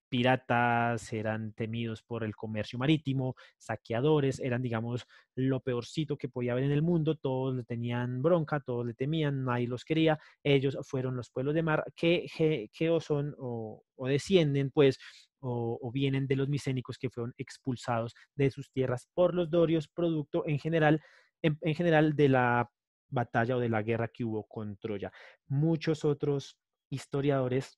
Speaker 1: piratas, eran temidos por el comercio marítimo, saqueadores, eran, digamos, lo peorcito que podía haber en el mundo, todos le tenían bronca, todos le temían, nadie los quería. Ellos fueron los pueblos de mar que o son o descienden, pues, o vienen de los micénicos que fueron expulsados de sus tierras por los dorios, producto en general de la batalla o de la guerra que hubo con Troya. Muchos otros historiadores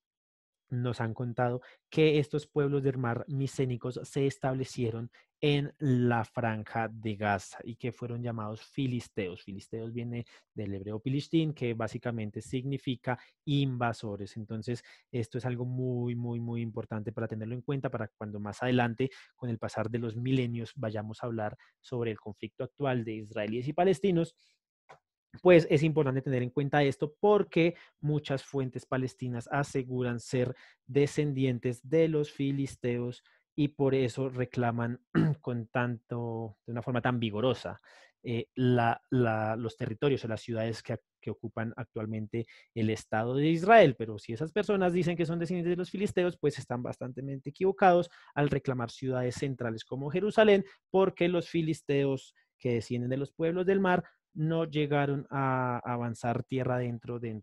Speaker 1: nos han contado que estos pueblos del mar micénicos se establecieron en la franja de Gaza y que fueron llamados filisteos. Filisteos viene del hebreo pilistín, que básicamente significa invasores. Entonces, esto es algo muy, muy, muy importante para tenerlo en cuenta para cuando más adelante, con el pasar de los milenios, vayamos a hablar sobre el conflicto actual de israelíes y palestinos. Pues es importante tener en cuenta esto porque muchas fuentes palestinas aseguran ser descendientes de los filisteos y por eso reclaman de una forma tan vigorosa, los territorios o las ciudades que ocupan actualmente el Estado de Israel. Pero si esas personas dicen que son descendientes de los filisteos, pues están bastante equivocados al reclamar ciudades centrales como Jerusalén, porque los filisteos que descienden de los pueblos del mar no llegaron a avanzar tierra dentro de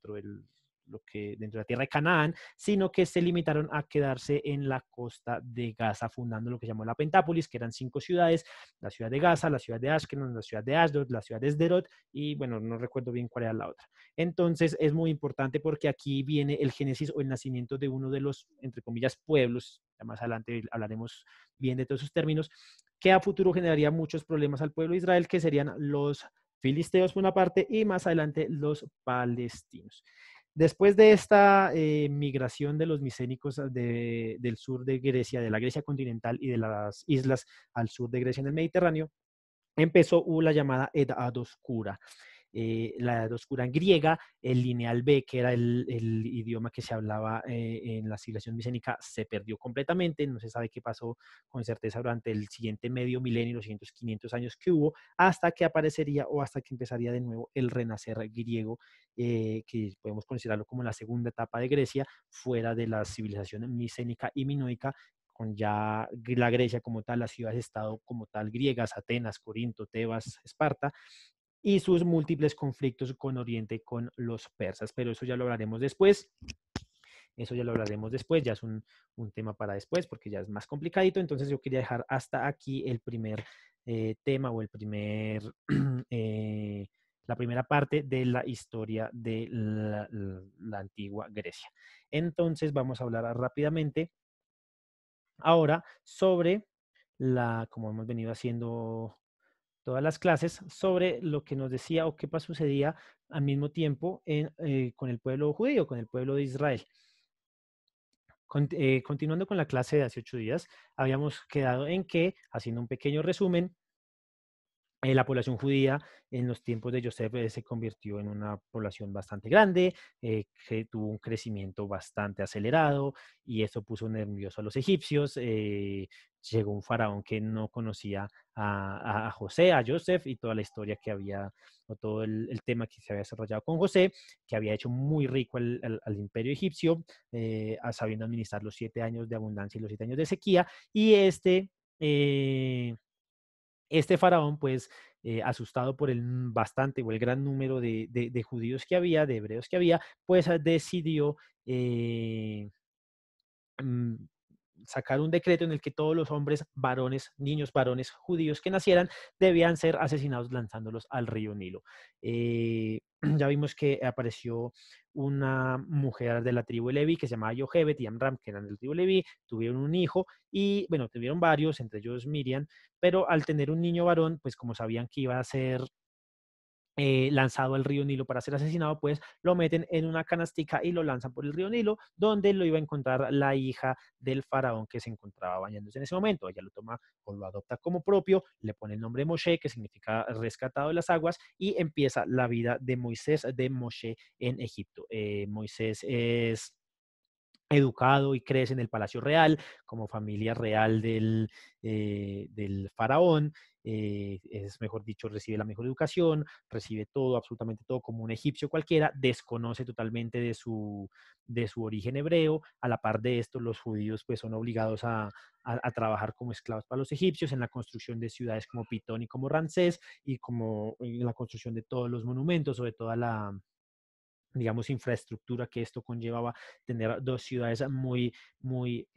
Speaker 1: la tierra de Canaán, sino que se limitaron a quedarse en la costa de Gaza, fundando lo que llamó la Pentápolis, que eran 5 ciudades: la ciudad de Gaza, la ciudad de Ashkelon, la ciudad de Ashdod, la ciudad de Sderot, y bueno, no recuerdo bien cuál era la otra. Entonces es muy importante porque aquí viene el génesis o el nacimiento de uno de los, entre comillas, pueblos. Ya más adelante hablaremos bien de todos esos términos, que a futuro generaría muchos problemas al pueblo de Israel, que serían los filisteos por una parte y más adelante los palestinos. Después de esta migración de los micénicos del sur de Grecia, de la Grecia continental y de las islas al sur de Grecia en el Mediterráneo, empezó la llamada Edad Oscura. La Edad Oscura en griega, el lineal B, que era el idioma que se hablaba en la civilización micénica, se perdió completamente. No se sabe qué pasó con certeza durante el siguiente medio milenio, los siguientes 500 años que hubo, hasta que aparecería o hasta que empezaría de nuevo el renacer griego, que podemos considerarlo como la segunda etapa de Grecia, fuera de la civilización micénica y minoica, con ya la Grecia como tal, las ciudades-estado como tal griegas, Atenas, Corinto, Tebas, Esparta, y sus múltiples conflictos con Oriente y con los persas. Pero eso ya lo hablaremos después. Eso ya lo hablaremos después, ya es un tema para después porque ya es más complicadito. Entonces yo quería dejar hasta aquí el primer tema o la primera parte de la historia de la antigua Grecia. Entonces vamos a hablar rápidamente ahora sobre como hemos venido haciendo todas las clases, sobre lo que nos decía o qué sucedía al mismo tiempo con el pueblo judío, con el pueblo de Israel. Continuando con la clase de hace 8 días, habíamos quedado en que, haciendo un pequeño resumen, la población judía en los tiempos de Joseph se convirtió en una población bastante grande, que tuvo un crecimiento bastante acelerado y eso puso nervioso a los egipcios. Llegó un faraón que no conocía a José, a Joseph y toda la historia que había, o todo el tema que se había desarrollado con José, que había hecho muy rico al imperio egipcio, sabiendo administrar los 7 años de abundancia y los 7 años de sequía. Y este faraón, pues, asustado por el bastante o el gran número de judíos que había, de hebreos que había, pues decidió eh, mm, sacar un decreto en el que todos los hombres varones, niños varones judíos que nacieran, debían ser asesinados lanzándolos al río Nilo. Ya vimos que apareció una mujer de la tribu de Leví que se llamaba Yohebed y Amram, que eran de la tribu de Leví, tuvieron un hijo y, bueno, tuvieron varios, entre ellos Miriam, pero al tener un niño varón, pues como sabían que iba a ser lanzado al río Nilo para ser asesinado, pues lo meten en una canastica y lo lanzan por el río Nilo, donde lo iba a encontrar la hija del faraón que se encontraba bañándose en ese momento. Ella lo toma o lo adopta como propio, le pone el nombre Moshe, que significa rescatado de las aguas, y empieza la vida de Moisés, de Moshe en Egipto. Moisés es educado y crece en el Palacio Real, como familia real del faraón. Es mejor dicho, recibe la mejor educación, recibe todo, absolutamente todo como un egipcio cualquiera, desconoce totalmente de su origen hebreo. A la par de esto, los judíos pues son obligados a trabajar como esclavos para los egipcios en la construcción de ciudades como Pitón y como Ramsés, y como en la construcción de todos los monumentos, sobre toda la, digamos, infraestructura que esto conllevaba, tener dos ciudades muy, muy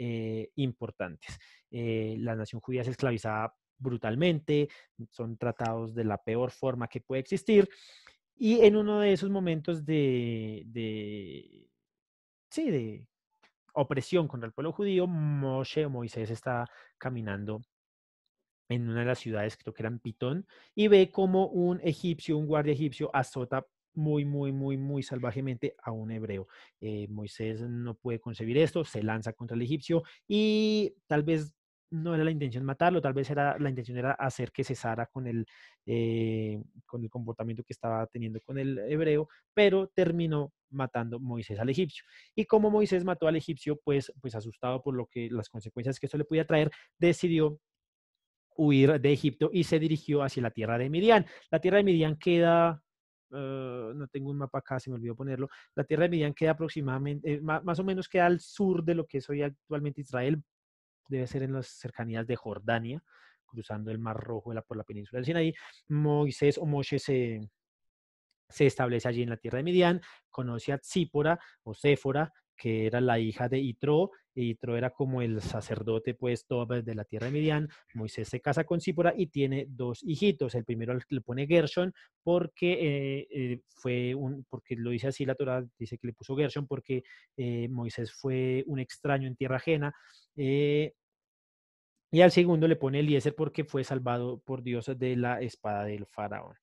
Speaker 1: importantes. La nación judía es esclavizada brutalmente, son tratados de la peor forma que puede existir, y en uno de esos momentos sí, de opresión contra el pueblo judío, Moshe o Moisés está caminando en una de las ciudades, creo que eran Pitón, y ve como un egipcio, un guardia egipcio, azota muy, muy, muy, muy salvajemente a un hebreo. Moisés no puede concebir esto, se lanza contra el egipcio y tal vez no era la intención matarlo, tal vez la intención era hacer que cesara con el comportamiento que estaba teniendo con el hebreo, pero terminó matando Moisés al egipcio. Y como Moisés mató al egipcio, pues asustado por las consecuencias que esto le podía traer, decidió huir de Egipto y se dirigió hacia la tierra de Midian. La tierra de Midian queda, no tengo un mapa acá, se me olvidó ponerlo. La tierra de Midian queda aproximadamente, más o menos queda al sur de lo que es hoy actualmente Israel, debe ser en las cercanías de Jordania, cruzando el Mar Rojo por la península del Sinaí. Moisés o Moshe se establece allí en la tierra de Midian, conoce a Tsípora o Séfora, que era la hija de Itro, y Itro era como el sacerdote pues todo de la tierra de Midian. Moisés se casa con Sípora y tiene dos hijitos. El primero le pone Gershon porque lo dice así la Torá, dice que le puso Gershon porque Moisés fue un extraño en tierra ajena. Y al segundo le pone Eliezer porque fue salvado por Dios de la espada del faraón.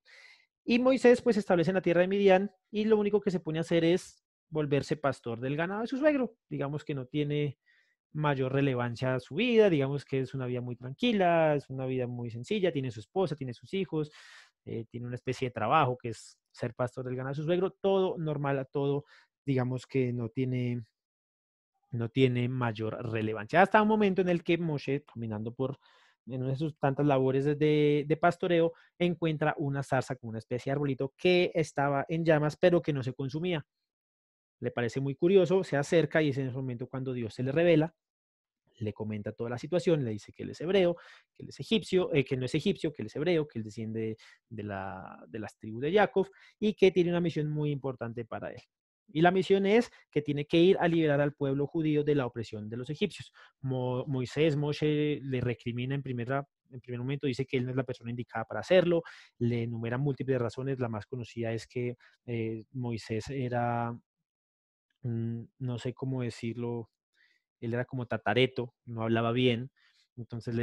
Speaker 1: Y Moisés pues se establece en la tierra de Midian y lo único que se pone a hacer es volverse pastor del ganado de su suegro. Digamos que no tiene mayor relevancia a su vida, digamos que es una vida muy tranquila, es una vida muy sencilla, tiene su esposa, tiene sus hijos, tiene una especie de trabajo que es ser pastor del ganado de su suegro, todo normal, todo digamos que no tiene mayor relevancia. Hasta un momento en el que Moshe, caminando en una de sus tantas labores de pastoreo, encuentra una zarza con una especie de arbolito que estaba en llamas, pero que no se consumía. Le parece muy curioso, se acerca y es en ese momento cuando Dios se le revela, le comenta toda la situación, le dice que él es hebreo, que él es egipcio, que no es egipcio, que él es hebreo, que él desciende de las tribus de Jacob y que tiene una misión muy importante para él. Y la misión es que tiene que ir a liberar al pueblo judío de la opresión de los egipcios. Moisés, Moshe le recrimina en primer momento, dice que él no es la persona indicada para hacerlo, le enumera múltiples razones, la más conocida es que Moisés era, no sé cómo decirlo, él era como tatareto, no hablaba bien, entonces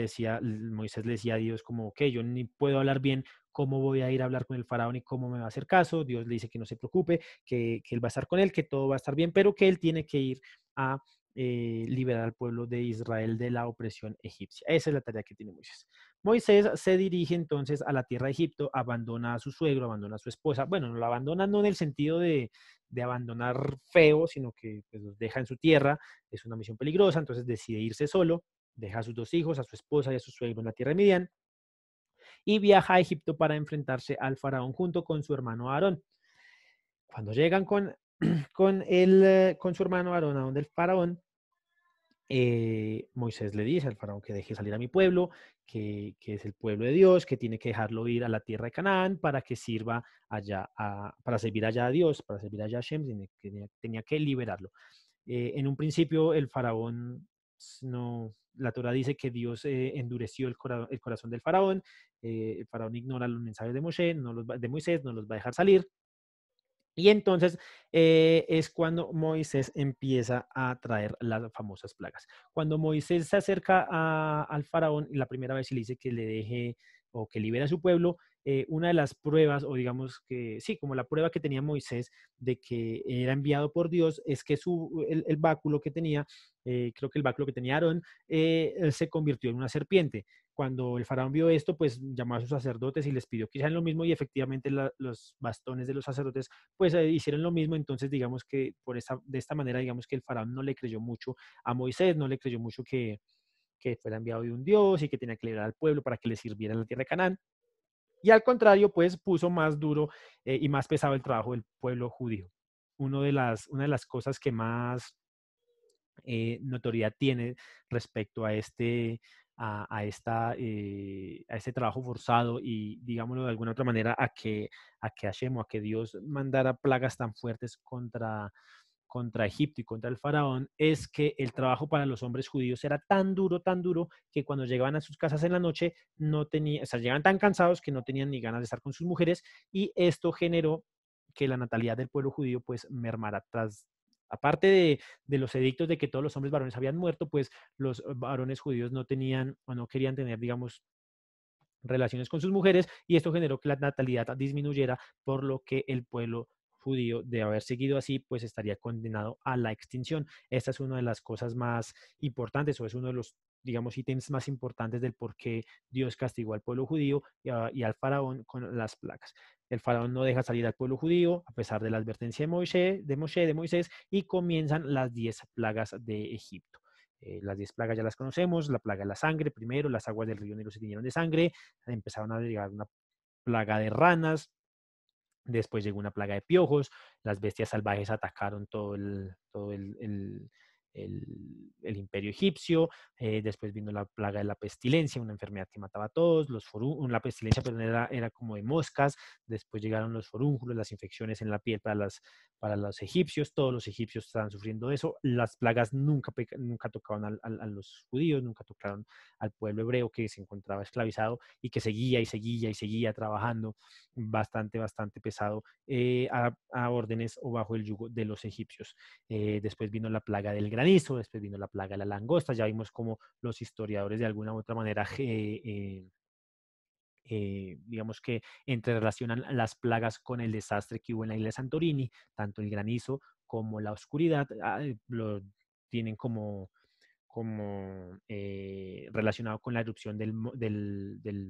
Speaker 1: Moisés le decía a Dios como, ok, yo ni puedo hablar bien, ¿cómo voy a ir a hablar con el faraón y cómo me va a hacer caso? Dios le dice que no se preocupe, que él va a estar con él, que todo va a estar bien, pero que él tiene que ir a liberar al pueblo de Israel de la opresión egipcia. Esa es la tarea que tiene Moisés. Moisés se dirige entonces a la tierra de Egipto, abandona a su suegro, abandona a su esposa. Bueno, no lo abandona no en el sentido de abandonar feo, sino que pues, los deja en su tierra. Es una misión peligrosa, entonces decide irse solo, deja a sus dos hijos, a su esposa y a su suegro en la tierra de Midian y viaja a Egipto para enfrentarse al faraón junto con su hermano Aarón. Cuando llegan con su hermano Aarón a donde el faraón, Moisés le dice al faraón que deje salir a mi pueblo, que es el pueblo de Dios, que tiene que dejarlo ir a la tierra de Canaán para que sirva allá, para servir allá a Dios, para servir allá a Hashem, tenía que liberarlo. En un principio el faraón, no, la Torah dice que Dios endureció el corazón del faraón, el faraón ignora los mensajes de de Moisés, no los va a dejar salir. Y entonces es cuando Moisés empieza a traer las famosas plagas. Cuando Moisés se acerca al faraón la primera vez y le dice que le deje o que libere a su pueblo, una de las pruebas, o digamos que sí, como la prueba que tenía Moisés de que era enviado por Dios, es que el báculo que tenía, creo que el báculo que tenía Aarón, se convirtió en una serpiente. Cuando el faraón vio esto, pues llamó a sus sacerdotes y les pidió que hicieran lo mismo y efectivamente los bastones de los sacerdotes pues hicieron lo mismo. Entonces digamos que de esta manera digamos que el faraón no le creyó mucho a Moisés, no le creyó mucho que fuera enviado de un Dios y que tenía que liberar al pueblo para que le sirviera en la tierra de Canaán. Y al contrario, pues puso más duro y más pesado el trabajo del pueblo judío. Una de las cosas que más notoriedad tiene respecto a a este trabajo forzado y, digámoslo de alguna otra manera, a que Hashem o a que Dios mandara plagas tan fuertes contra Egipto y contra el faraón, es que el trabajo para los hombres judíos era tan duro, que cuando llegaban a sus casas en la noche, no tenían, o sea, llegaban tan cansados que no tenían ni ganas de estar con sus mujeres, y esto generó que la natalidad del pueblo judío pues mermara aparte de los edictos de que todos los hombres varones habían muerto, pues los varones judíos no tenían o no querían tener, digamos, relaciones con sus mujeres, y esto generó que la natalidad disminuyera, por lo que el pueblo judío, de haber seguido así, pues estaría condenado a la extinción. Esta es una de las cosas más importantes, o es uno de los, digamos, ítems más importantes del por qué Dios castigó al pueblo judío y al faraón con las plagas. El faraón no deja salir al pueblo judío a pesar de la advertencia de Moisés, y comienzan las 10 plagas de Egipto. Las 10 plagas ya las conocemos: la plaga de la sangre, primero las aguas del río Nilo se tiñeron de sangre, empezaron a llegar una plaga de ranas, después llegó una plaga de piojos, las bestias salvajes atacaron el imperio egipcio, después vino la plaga de la pestilencia, una enfermedad que mataba a todos, la pestilencia perdón, era como de moscas, después llegaron los forúnculos, las infecciones en la piel para los egipcios, todos los egipcios estaban sufriendo de eso, las plagas nunca tocaban a los judíos, nunca tocaron al pueblo hebreo que se encontraba esclavizado y que seguía y seguía y seguía trabajando bastante pesado a órdenes o bajo el yugo de los egipcios. Después vino la plaga del granizo, después vino la plaga de la langosta. Ya vimos cómo los historiadores de alguna u otra manera digamos que entrerelacionan las plagas con el desastre que hubo en la isla de Santorini, tanto el granizo como la oscuridad lo tienen como relacionado con la erupción del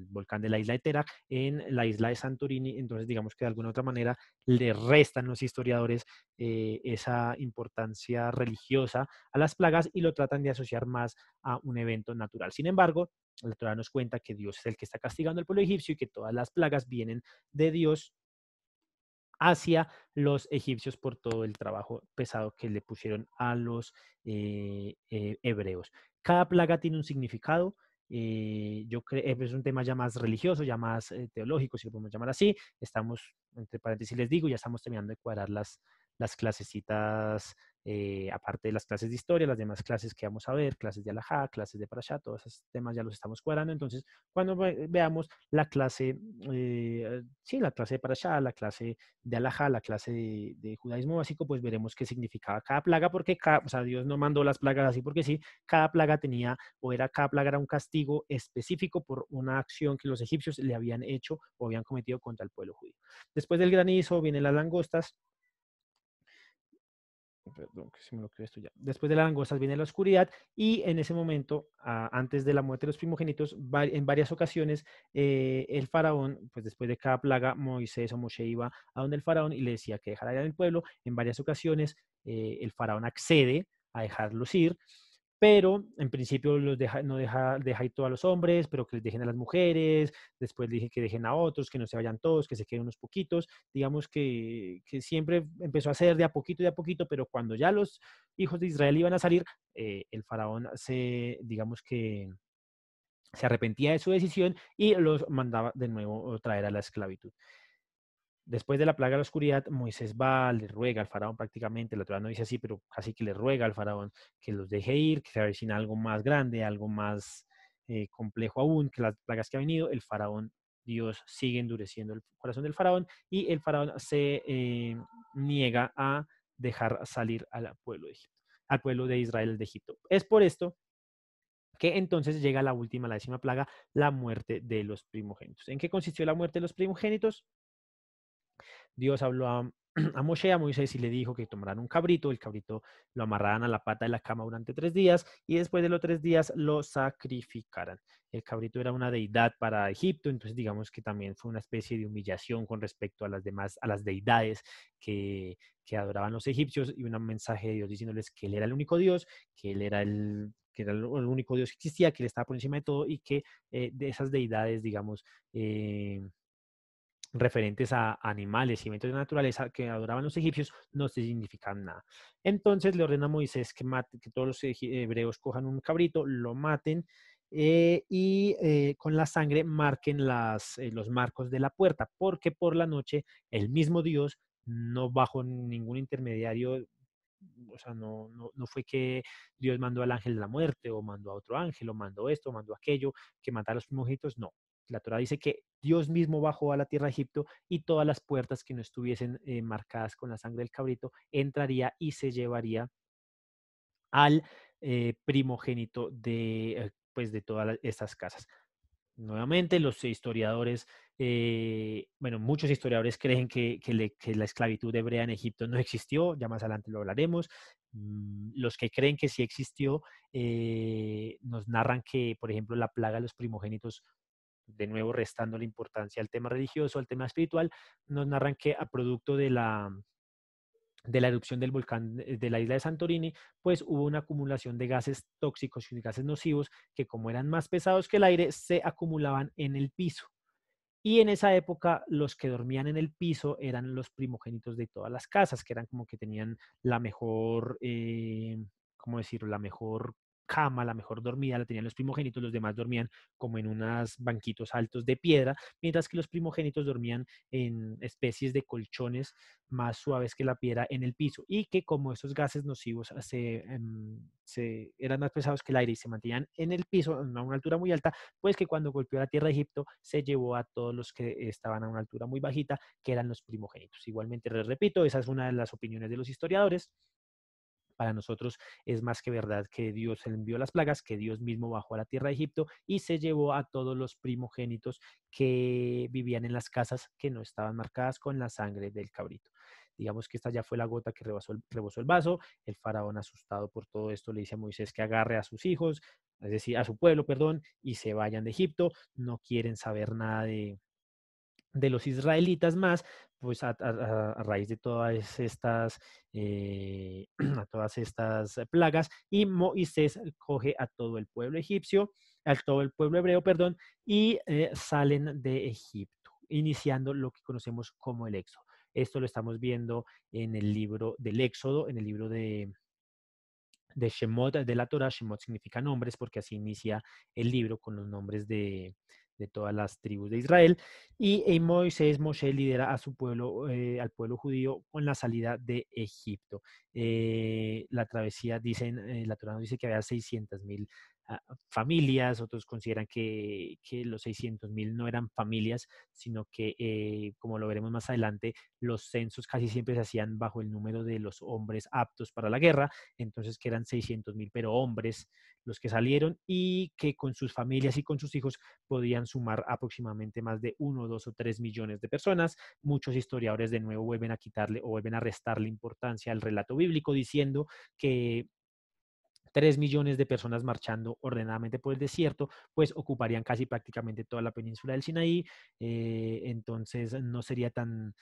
Speaker 1: volcán de la isla de Terak en la isla de Santorini. Entonces, digamos que de alguna otra manera le restan los historiadores esa importancia religiosa a las plagas y lo tratan de asociar más a un evento natural. Sin embargo, la Torah nos cuenta que Dios es el que está castigando al pueblo egipcio y que todas las plagas vienen de Dios hacia los egipcios por todo el trabajo pesado que le pusieron a los hebreos. Cada plaga tiene un significado. Yo creo es un tema ya más religioso, ya más teológico, si lo podemos llamar así. Estamos, entre paréntesis les digo, ya estamos terminando de cuadrar las clasecitas, aparte de las clases de historia, las demás clases que vamos a ver, clases de alajá, clases de parashá, todos esos temas ya los estamos cuadrando. Entonces, cuando veamos la clase, sí, la clase de parashá, la clase de alajá, la clase de judaísmo básico, pues veremos qué significaba cada plaga, porque o sea, Dios no mandó las plagas así porque sí, cada plaga tenía, cada plaga era un castigo específico por una acción que los egipcios le habían hecho o habían cometido contra el pueblo judío. Después del granizo vienen las langostas. Perdón, que se me bloqueó esto ya. Después de las langostas viene la oscuridad y en ese momento, antes de la muerte de los primogénitos, en varias ocasiones, el faraón, pues después de cada plaga, Moisés o Moshe iba a donde el faraón y le decía que dejara ir al pueblo. En varias ocasiones, el faraón accede a dejarlos ir, pero en principio deja ir todos a los hombres, pero que les dejen a las mujeres. Después dije que dejen a otros, que no se vayan todos, que se queden unos poquitos. Digamos que siempre empezó a hacer de a poquito, pero cuando ya los hijos de Israel iban a salir, el faraón digamos que se arrepentía de su decisión y los mandaba de nuevo traer a la esclavitud. Después de la plaga de la oscuridad, Moisés va, le ruega al faraón prácticamente, la Torá no dice así, pero casi que le ruega al faraón que los deje ir, que se avecina algo más grande, algo más complejo aún que las plagas que ha venido. El faraón, Dios sigue endureciendo el corazón del faraón y el faraón se niega a dejar salir al pueblo de Egipto, al pueblo de Israel de Egipto. Es por esto que entonces llega la última, la 10ª plaga, la muerte de los primogénitos. ¿En qué consistió la muerte de los primogénitos? Dios habló a Moshe, a Moisés, y le dijo que tomaran un cabrito, el cabrito lo amarraran a la pata de la cama durante 3 días y después de los 3 días lo sacrificaran. El cabrito era una deidad para Egipto, entonces digamos que también fue una especie de humillación con respecto a las demás, a las deidades que adoraban los egipcios, y un mensaje de Dios diciéndoles que él era el único Dios, que él era el único Dios que existía, que él estaba por encima de todo y que de esas deidades, digamos, referentes a animales y eventos de naturaleza que adoraban los egipcios no significan nada. Entonces le ordena a Moisés que todos los hebreos cojan un cabrito, lo maten y con la sangre marquen los marcos de la puerta, porque por la noche el mismo Dios, no bajo ningún intermediario, o sea, no fue que Dios mandó al ángel de la muerte o mandó a otro ángel o mandó esto o mandó aquello que matara a los primogénitos, no. La Torah dice que Dios mismo bajó a la tierra de Egipto y todas las puertas que no estuviesen marcadas con la sangre del cabrito entraría y se llevaría al primogénito pues de todas estas casas. Nuevamente, los historiadores, bueno, muchos historiadores creen que la esclavitud hebrea en Egipto no existió, ya más adelante lo hablaremos. Los que creen que sí existió, nos narran que, por ejemplo, la plaga de los primogénitos, de nuevo restando la importancia al tema religioso, al tema espiritual, nos narran que a producto de la erupción del volcán de la isla de Santorini, pues hubo una acumulación de gases tóxicos y gases nocivos que, como eran más pesados que el aire, se acumulaban en el piso. Y en esa época los que dormían en el piso eran los primogénitos de todas las casas, que eran como que tenían la mejor, ¿cómo decirlo? La mejor cama, la mejor dormida la tenían los primogénitos, los demás dormían como en unos banquitos altos de piedra, mientras que los primogénitos dormían en especies de colchones más suaves que la piedra en el piso, y que como esos gases nocivos eran más pesados que el aire y se mantenían en el piso a una altura muy alta, pues que cuando golpeó la tierra de Egipto se llevó a todos los que estaban a una altura muy bajita, que eran los primogénitos. Igualmente, les repito, esa es una de las opiniones de los historiadores. Para nosotros es más que verdad que Dios envió las plagas, que Dios mismo bajó a la tierra de Egipto y se llevó a todos los primogénitos que vivían en las casas que no estaban marcadas con la sangre del cabrito. Digamos que esta ya fue la gota que rebosó el vaso. El faraón, asustado por todo esto, le dice a Moisés que agarre a sus hijos, es decir, a su pueblo, perdón, y se vayan de Egipto. No quieren saber nada de los israelitas más, pues a raíz de todas estas, a todas estas plagas, y Moisés coge a todo el pueblo egipcio, a todo el pueblo hebreo, perdón, y salen de Egipto, iniciando lo que conocemos como el Éxodo. Esto lo estamos viendo en el libro del Éxodo, en el libro de Shemot, de la Torah. Shemot significa nombres, porque así inicia el libro con los nombres de todas las tribus de Israel. Y Moisés, Moshe lidera a su pueblo, al pueblo judío, con la salida de Egipto. La travesía, la Torah nos dice que había 600,000 familias, otros consideran que los 600.000 no eran familias, sino que, como lo veremos más adelante, los censos casi siempre se hacían bajo el número de los hombres aptos para la guerra, entonces que eran 600.000, pero hombres los que salieron y que con sus familias y con sus hijos podían sumar aproximadamente más de 1, 2 o 3 millones de personas. Muchos historiadores de nuevo vuelven a quitarle o vuelven a restarle importancia al relato bíblico diciendo que 3 millones de personas marchando ordenadamente por el desierto, pues ocuparían casi prácticamente toda la península del Sinaí, entonces no sería tan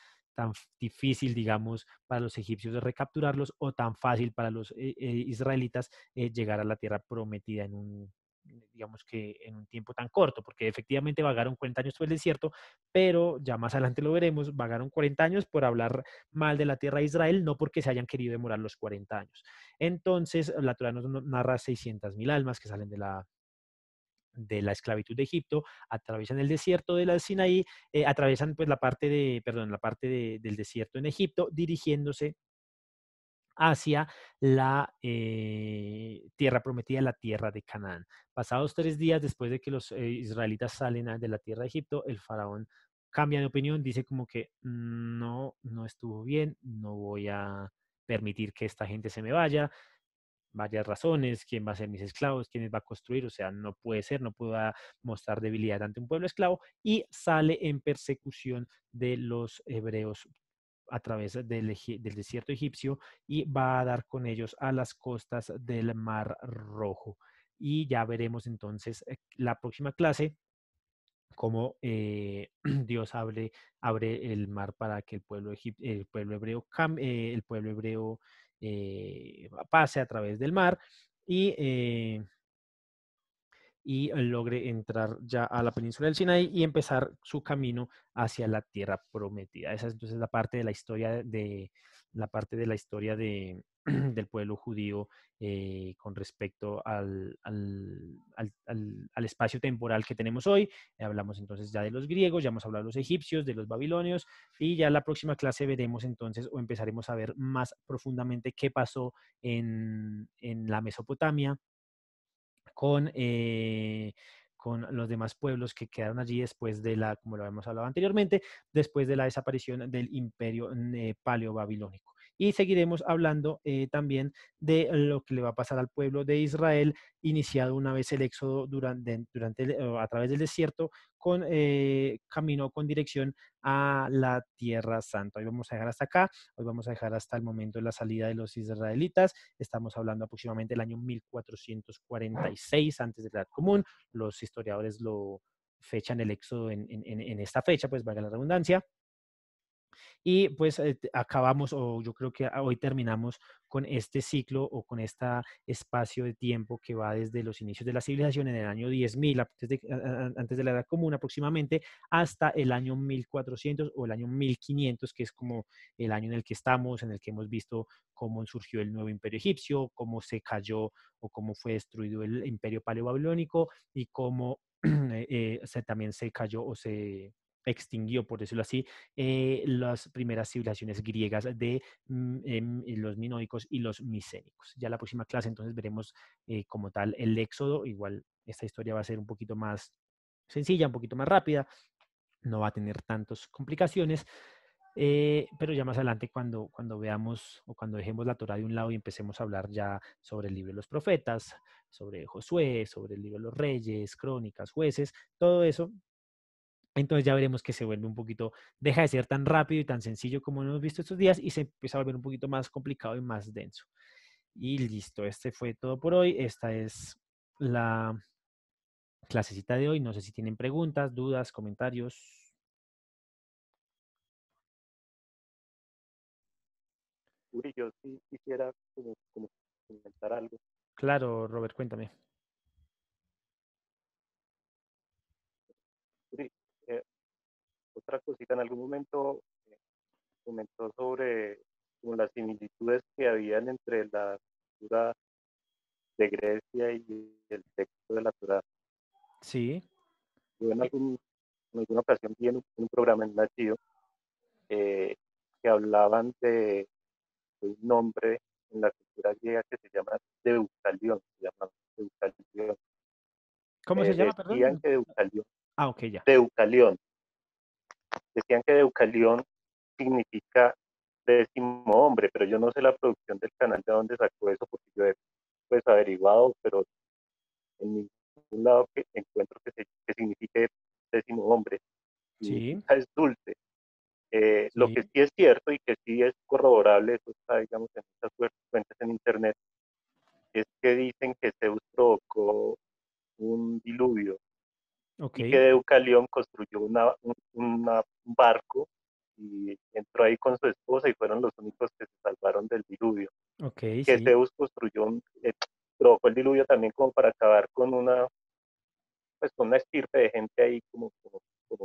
Speaker 1: difícil, digamos, para los egipcios de recapturarlos o tan fácil para los israelitas llegar a la tierra prometida digamos que en un tiempo tan corto, porque efectivamente vagaron 40 años por el desierto, pero ya más adelante lo veremos, vagaron 40 años por hablar mal de la tierra de Israel, no porque se hayan querido demorar los 40 años. Entonces, la Torah nos narra 600.000 almas que salen de la esclavitud de Egipto, atraviesan el desierto de la Sinaí, atraviesan pues la parte del desierto en Egipto, dirigiéndose hacia la tierra prometida, la tierra de Canaán. Pasados 3 días después de que los israelitas salen de la tierra de Egipto, el faraón cambia de opinión, dice como que no, no estuvo bien, no voy a permitir que esta gente se me vaya, varias razones, quién va a ser mis esclavos, quiénes va a construir, o sea, no puede ser, no pueda mostrar debilidad ante un pueblo esclavo y sale en persecución de los hebreos a través del desierto egipcio y va a dar con ellos a las costas del Mar Rojo. Y ya veremos entonces la próxima clase cómo Dios abre el mar para que el pueblo hebreo, el pueblo hebreo pase a través del mar y, logre entrar ya a la península del Sinaí y empezar su camino hacia la tierra prometida. Esa es entonces la parte de la historia del pueblo judío con respecto al espacio temporal que tenemos hoy. Hablamos entonces ya de los griegos, ya hemos hablado de los egipcios, de los babilonios, y ya en la próxima clase veremos entonces o empezaremos a ver más profundamente qué pasó en la Mesopotamia con, con los demás pueblos que quedaron allí después como lo habíamos hablado anteriormente, después de la desaparición del imperio paleo-babilónico. Y seguiremos hablando también de lo que le va a pasar al pueblo de Israel, iniciado una vez el éxodo a través del desierto, con camino, con dirección a la Tierra Santa. Hoy vamos a dejar hasta acá, hoy vamos a dejar hasta el momento de la salida de los israelitas. Estamos hablando aproximadamente del año 1446 antes de la Edad Común. Los historiadores lo fechan el éxodo en esta fecha, pues valga la redundancia. Y pues acabamos, o yo creo que hoy terminamos con este ciclo o con este espacio de tiempo que va desde los inicios de la civilización en el año 10.000, antes de la Edad Común aproximadamente, hasta el año 1400 o el año 1500, que es como el año en el que estamos, en el que hemos visto cómo surgió el nuevo imperio egipcio, cómo se cayó o cómo fue destruido el imperio paleobabilónico y cómo también se cayó o se extinguió, por decirlo así, las primeras civilizaciones griegas de los minoicos y los micénicos. Ya la próxima clase entonces veremos como tal el éxodo. Igual esta historia va a ser un poquito más sencilla, un poquito más rápida, no va a tener tantas complicaciones. Pero ya más adelante cuando veamos o cuando dejemos la Torá de un lado y empecemos a hablar ya sobre el libro de los profetas, sobre Josué, sobre el libro de los reyes, crónicas, jueces, todo eso, entonces ya veremos que se vuelve un poquito, deja de ser tan rápido y tan sencillo como hemos visto estos días y se empieza a volver un poquito más complicado y más denso. Y listo, este fue todo por hoy. Esta es la clasecita de hoy. No sé si tienen preguntas, dudas, comentarios.
Speaker 3: Uri, yo sí quisiera como comentar algo.
Speaker 1: Claro, Robert, cuéntame.
Speaker 3: Uri, eh, otra cosita, en algún momento comentó sobre como las similitudes que habían entre la cultura de Grecia y el texto de la Torá.
Speaker 1: Sí,
Speaker 3: Yo en alguna ocasión vi en un programa en Nacido que hablaban de un nombre en la cultura griega que se llama Deucalión, se llama Deucalión.
Speaker 1: ¿Cómo se llama,
Speaker 3: Decían
Speaker 1: perdón?
Speaker 3: que Deucalión,
Speaker 1: Ah, ok, ya.
Speaker 3: Deucalión, decían que Deucalión significa décimo hombre, pero yo no sé la producción del canal de dónde sacó eso, porque yo he pues averiguado, pero en ningún lado que encuentro que signifique décimo hombre,
Speaker 1: Sí,
Speaker 3: significa es dulce. Lo
Speaker 1: sí,
Speaker 3: que sí es cierto y que sí es corroborable, eso está, digamos, en muchas fuentes en internet, es que dicen que Zeus provocó un diluvio
Speaker 1: ok,
Speaker 3: y que Deucalión construyó un barco y entró ahí con su esposa y fueron los únicos que se salvaron del diluvio.
Speaker 1: ok,
Speaker 3: Que
Speaker 1: sí,
Speaker 3: Zeus provocó el diluvio también como para acabar con pues con una estirpe de gente ahí como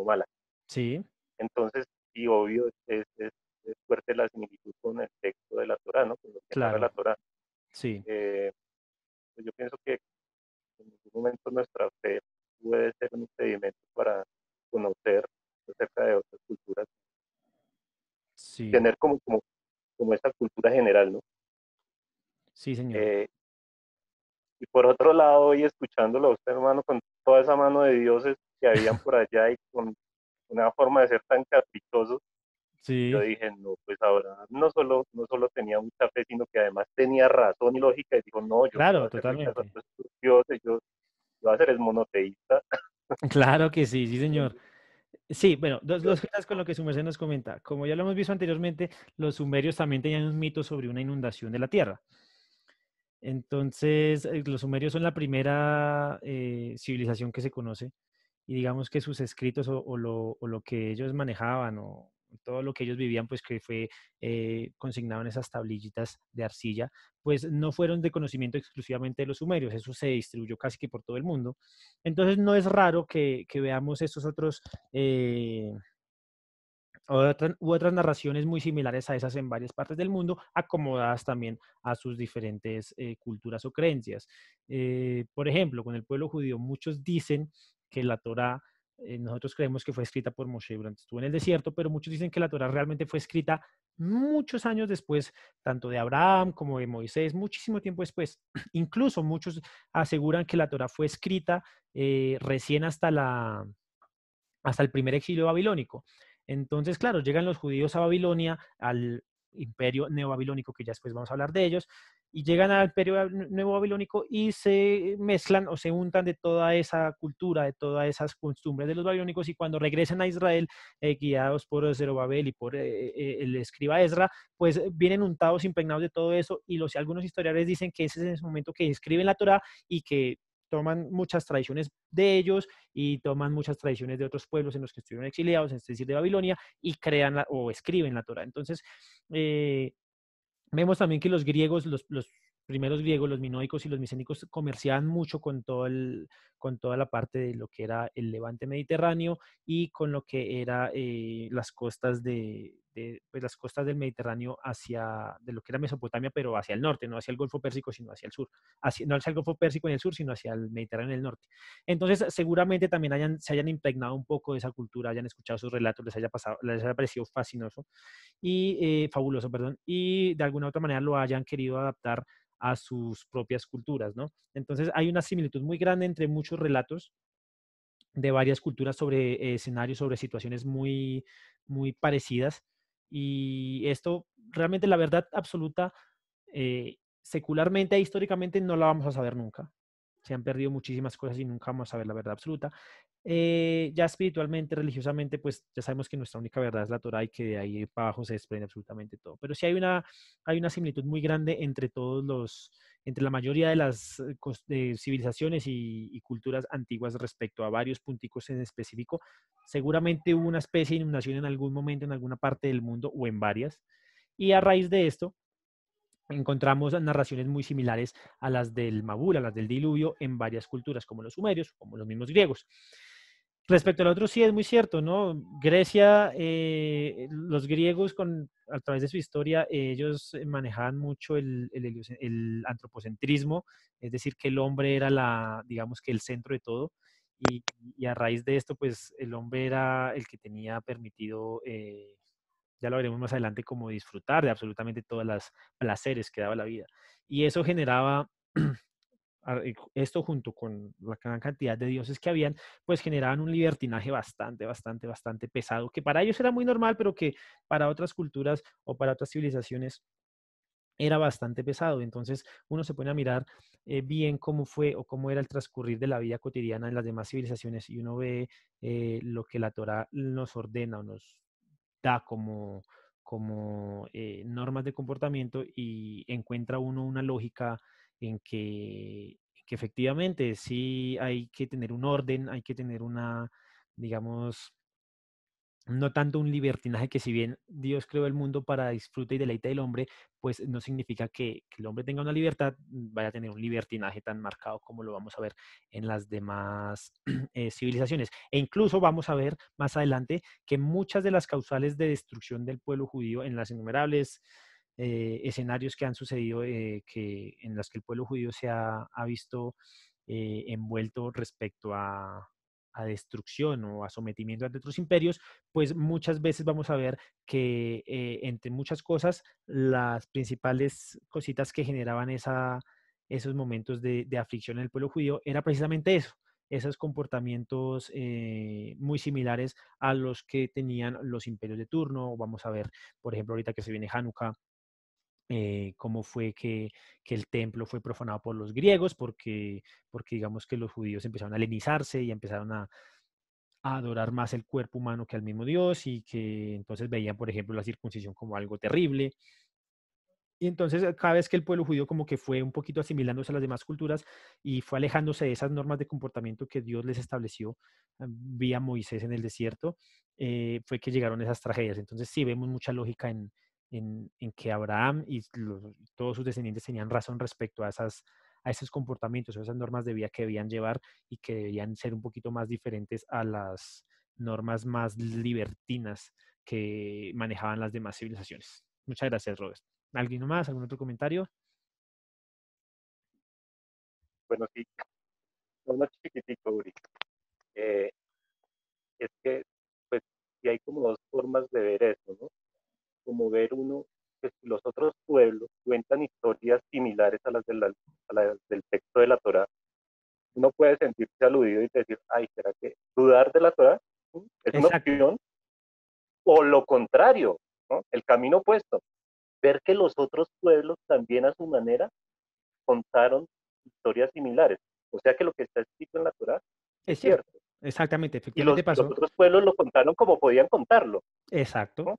Speaker 3: mala.
Speaker 1: sí,
Speaker 3: Entonces, y obvio, es fuerte la similitud con el texto de la Torah, ¿no? Con lo que narra
Speaker 1: claro,
Speaker 3: la Torah.
Speaker 1: sí,
Speaker 3: Eh, pues yo pienso que en algún momento nuestra fe puede ser un impedimento para conocer acerca de otras culturas,
Speaker 1: sí,
Speaker 3: tener como esta cultura general, ¿no?
Speaker 1: sí, señor.
Speaker 3: Eh, y por otro lado, y escuchándolo a usted, hermano, con toda esa mano de dioses que habían por allá y con una forma de ser tan caprichosos, yo
Speaker 1: Sí,
Speaker 3: dije, no, pues ahora no solo tenía mucha fe, sino que además tenía razón y lógica, y digo, no, yo puedo
Speaker 1: claro,
Speaker 3: hacerle caso a
Speaker 1: totalmente.
Speaker 3: todos estos dioses, yo voy a ser es monoteísta.
Speaker 1: Claro que sí, sí, señor. Sí, bueno, dos cosas con lo que su merced nos comenta. Como ya lo hemos visto anteriormente, los sumerios también tenían un mito sobre una inundación de la tierra. Entonces, los sumerios son la primera civilización que se conoce y digamos que sus escritos o lo que ellos manejaban o todo lo que ellos vivían, pues que fue consignado en esas tablillitas de arcilla, pues no fueron de conocimiento exclusivamente de los sumerios, eso se distribuyó casi que por todo el mundo. Entonces, no es raro que veamos estos otros u otras narraciones muy similares a esas en varias partes del mundo, acomodadas también a sus diferentes culturas o creencias. Por ejemplo, con el pueblo judío, muchos dicen que la Torá, nosotros creemos que fue escrita por Moshe durante estuvo en el desierto, pero muchos dicen que la Torá realmente fue escrita muchos años después, tanto de Abraham como de Moisés, muchísimo tiempo después. Incluso muchos aseguran que la Torá fue escrita recién hasta el primer exilio babilónico. Entonces, claro, llegan los judíos a Babilonia, al imperio neobabilónico, que ya después vamos a hablar de ellos, y llegan al imperio nuevo babilónico y se mezclan o se untan de toda esa cultura, de todas esas costumbres de los babilónicos, y cuando regresan a Israel, guiados por Zerobabel y por el escriba Ezra, pues vienen untados, impregnados de todo eso, y algunos historiadores dicen que ese es ese momento que escriben la Torá y que toman muchas tradiciones de ellos y toman muchas tradiciones de otros pueblos en los que estuvieron exiliados, es decir, de Babilonia, y crean o escriben la Torah. Entonces, eh, vemos también que los griegos, los primeros griegos, los minoicos y los micénicos comerciaban mucho con toda la parte de lo que era el levante mediterráneo y con lo que era las costas pues las costas del Mediterráneo de lo que era Mesopotamia, pero hacia el norte, no hacia el Golfo Pérsico, sino hacia el sur. No hacia el Golfo Pérsico en el sur, sino hacia el Mediterráneo en el norte. Entonces, seguramente también se hayan impregnado un poco de esa cultura, hayan escuchado sus relatos, les haya parecido fascinoso y fabuloso, perdón, y de alguna u otra manera lo hayan querido adaptar a sus propias culturas, ¿no? Entonces hay una similitud muy grande entre muchos relatos de varias culturas sobre escenarios, sobre situaciones muy, muy parecidas. Y esto realmente la verdad absoluta, secularmente e históricamente no la vamos a saber nunca. Se han perdido muchísimas cosas y nunca vamos a saber la verdad absoluta. Ya espiritualmente, religiosamente, pues ya sabemos que nuestra única verdad es la Torah y que de ahí para abajo se desprende absolutamente todo. Pero sí hay una similitud muy grande entre la mayoría de las civilizaciones y culturas antiguas respecto a varios punticos en específico. Seguramente hubo una especie de inundación en algún momento en alguna parte del mundo o en varias. Y a raíz de esto, encontramos narraciones muy similares a las del Mabul, a las del diluvio, en varias culturas, como los sumerios, como los mismos griegos. Respecto al otro, sí es muy cierto, ¿no? Grecia, los griegos a través de su historia, ellos manejaban mucho el antropocentrismo, es decir, que el hombre era digamos que el centro de todo, y, y a raíz de esto, pues el hombre era el que tenía permitido, ya lo veremos más adelante, como disfrutar de absolutamente todas las placeres que daba la vida. Y eso generaba esto junto con la gran cantidad de dioses que habían, pues generaban un libertinaje bastante pesado, que para ellos era muy normal, pero que para otras culturas o para otras civilizaciones era bastante pesado. Entonces uno se pone a mirar bien cómo fue o cómo era el transcurrir de la vida cotidiana en las demás civilizaciones y uno ve lo que la Torah nos ordena o nos da como normas de comportamiento y encuentra uno una lógica en que efectivamente sí hay que tener un orden, hay que tener una, digamos, no tanto un libertinaje que si bien Dios creó el mundo para disfrute y deleite del hombre, pues no significa que el hombre tenga una libertad, vaya a tener un libertinaje tan marcado como lo vamos a ver en las demás civilizaciones. E incluso vamos a ver más adelante que muchas de las causales de destrucción del pueblo judío en las innumerables escenarios que han sucedido, en las que el pueblo judío se ha visto envuelto respecto a destrucción o a sometimiento ante otros imperios, pues muchas veces vamos a ver que entre muchas cosas, las principales cositas que generaban esos momentos de aflicción en el pueblo judío era precisamente eso, esos comportamientos muy similares a los que tenían los imperios de turno. Vamos a ver, por ejemplo, ahorita que se viene Hanukkah, cómo fue que el templo fue profanado por los griegos, porque digamos que los judíos empezaron a helenizarse y empezaron a adorar más el cuerpo humano que al mismo Dios y que entonces veían, por ejemplo, la circuncisión como algo terrible. Y entonces cada vez que el pueblo judío como que fue un poquito asimilándose a las demás culturas y fue alejándose de esas normas de comportamiento que Dios les estableció vía Moisés en el desierto, fue que llegaron esas tragedias. Entonces sí vemos mucha lógica en que Abraham y todos sus descendientes tenían razón respecto a esos comportamientos, a esas normas de vida que debían llevar y que debían ser un poquito más diferentes a las normas más libertinas que manejaban las demás civilizaciones. Muchas gracias, Robert. ¿Alguien más? ¿Algún otro comentario?
Speaker 3: Bueno, sí, uno chiquitico, Uri. Eh, es que, pues, sí hay como dos formas de ver eso, ¿no? Como ver uno que si los otros pueblos cuentan historias similares a las del texto de la Torá, uno puede sentirse aludido y decir, ay, ¿será que dudar de la Torá es una
Speaker 1: Exacto,
Speaker 3: opción? O lo contrario, ¿no? El camino opuesto, ver que los otros pueblos también a su manera contaron historias similares. O sea que lo que está escrito en la Torá es
Speaker 1: es cierto.
Speaker 3: cierto.
Speaker 1: Exactamente,
Speaker 3: Y
Speaker 1: efectivamente
Speaker 3: los
Speaker 1: pasó.
Speaker 3: otros pueblos lo contaron como podían contarlo,
Speaker 1: Exacto.
Speaker 3: ¿no?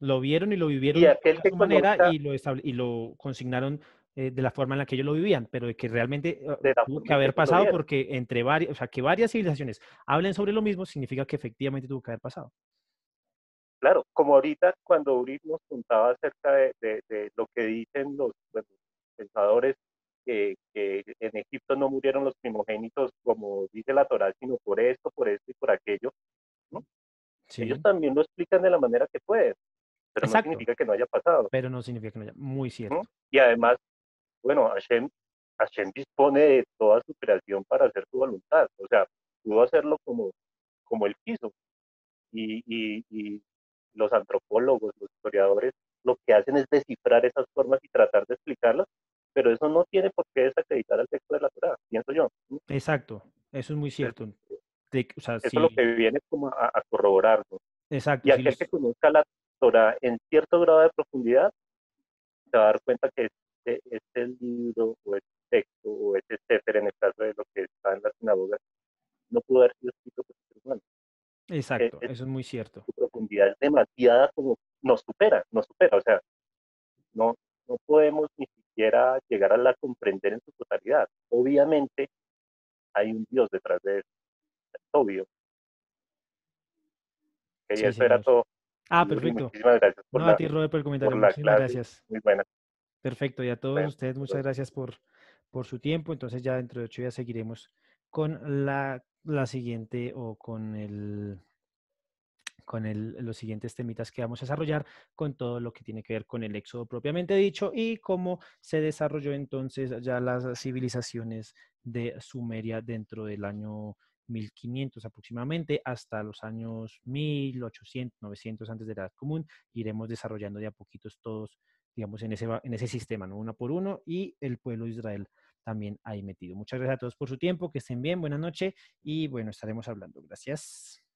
Speaker 1: Lo vieron y lo
Speaker 3: Y
Speaker 1: vivieron
Speaker 3: aquel
Speaker 1: a
Speaker 3: que
Speaker 1: su manera
Speaker 3: conozca
Speaker 1: y lo consignaron de la forma en la que ellos lo vivían, pero de que realmente
Speaker 3: de la
Speaker 1: tuvo que
Speaker 3: forma en que
Speaker 1: haber
Speaker 3: ellos lo
Speaker 1: pasado
Speaker 3: vieron.
Speaker 1: porque entre varias, o sea, que varias civilizaciones hablen sobre lo mismo significa que efectivamente tuvo que haber pasado.
Speaker 3: Claro, como ahorita cuando Uri nos contaba acerca de lo que dicen los bueno, pensadores, que en Egipto no murieron los primogénitos como dice la Torá, sino por esto y por aquello, ¿no? Ellos
Speaker 1: Sí,
Speaker 3: también lo explican de la manera que pueden, pero no
Speaker 1: exacto,
Speaker 3: significa que no haya pasado,
Speaker 1: pero no significa que no haya. Muy
Speaker 3: ¿no?
Speaker 1: cierto.
Speaker 3: Y además, bueno, Hashem dispone de toda su creación para hacer su voluntad, o sea, pudo hacerlo como él quiso, y los antropólogos, los historiadores, lo que hacen es descifrar esas formas y tratar de explicarlas, pero eso no tiene por qué desacreditar al texto de la Torah, pienso yo.
Speaker 1: Exacto, eso es muy
Speaker 3: Entonces,
Speaker 1: cierto. O sea,
Speaker 3: eso es lo que
Speaker 1: sí,
Speaker 3: viene como a corroborar, ¿no?
Speaker 1: exacto,
Speaker 3: Y
Speaker 1: sí
Speaker 3: aquel que
Speaker 1: los,
Speaker 3: conozca la Torah en cierto grado de profundidad se va a dar cuenta que este libro o este texto o este sefer, en el caso de lo que está en las sinagogas, no pudo haber sido escrito por ser humano.
Speaker 1: exacto, eso es muy cierto.
Speaker 3: Su profundidad es demasiada como nos supera, o sea, no, no podemos ni siquiera llegar a la comprender en su totalidad. Obviamente hay un Dios detrás de eso, es obvio. Y
Speaker 1: Sí,
Speaker 3: eso era
Speaker 1: señor.
Speaker 3: todo.
Speaker 1: Ah,
Speaker 3: Yuri,
Speaker 1: perfecto.
Speaker 3: muchísimas gracias
Speaker 1: No, a ti, Robert, por el
Speaker 3: por
Speaker 1: comentario.
Speaker 3: la
Speaker 1: Muchísimas
Speaker 3: clase,
Speaker 1: gracias.
Speaker 3: muy buena.
Speaker 1: Perfecto. Y a todos
Speaker 3: Bueno,
Speaker 1: ustedes, muchas gracias por su tiempo. Entonces ya dentro de 8 días seguiremos con la siguiente o con los siguientes temitas que vamos a desarrollar, con todo lo que tiene que ver con el éxodo propiamente dicho y cómo se desarrolló entonces ya las civilizaciones de Sumeria dentro del año 1500 aproximadamente hasta los años 1800, 900 antes de la Edad Común. Iremos desarrollando de a poquitos todos, digamos, en ese sistema, ¿no? Uno por uno, y el pueblo de Israel también ahí metido. Muchas gracias a todos por su tiempo, que estén bien, buenas noches y bueno, estaremos hablando. Gracias.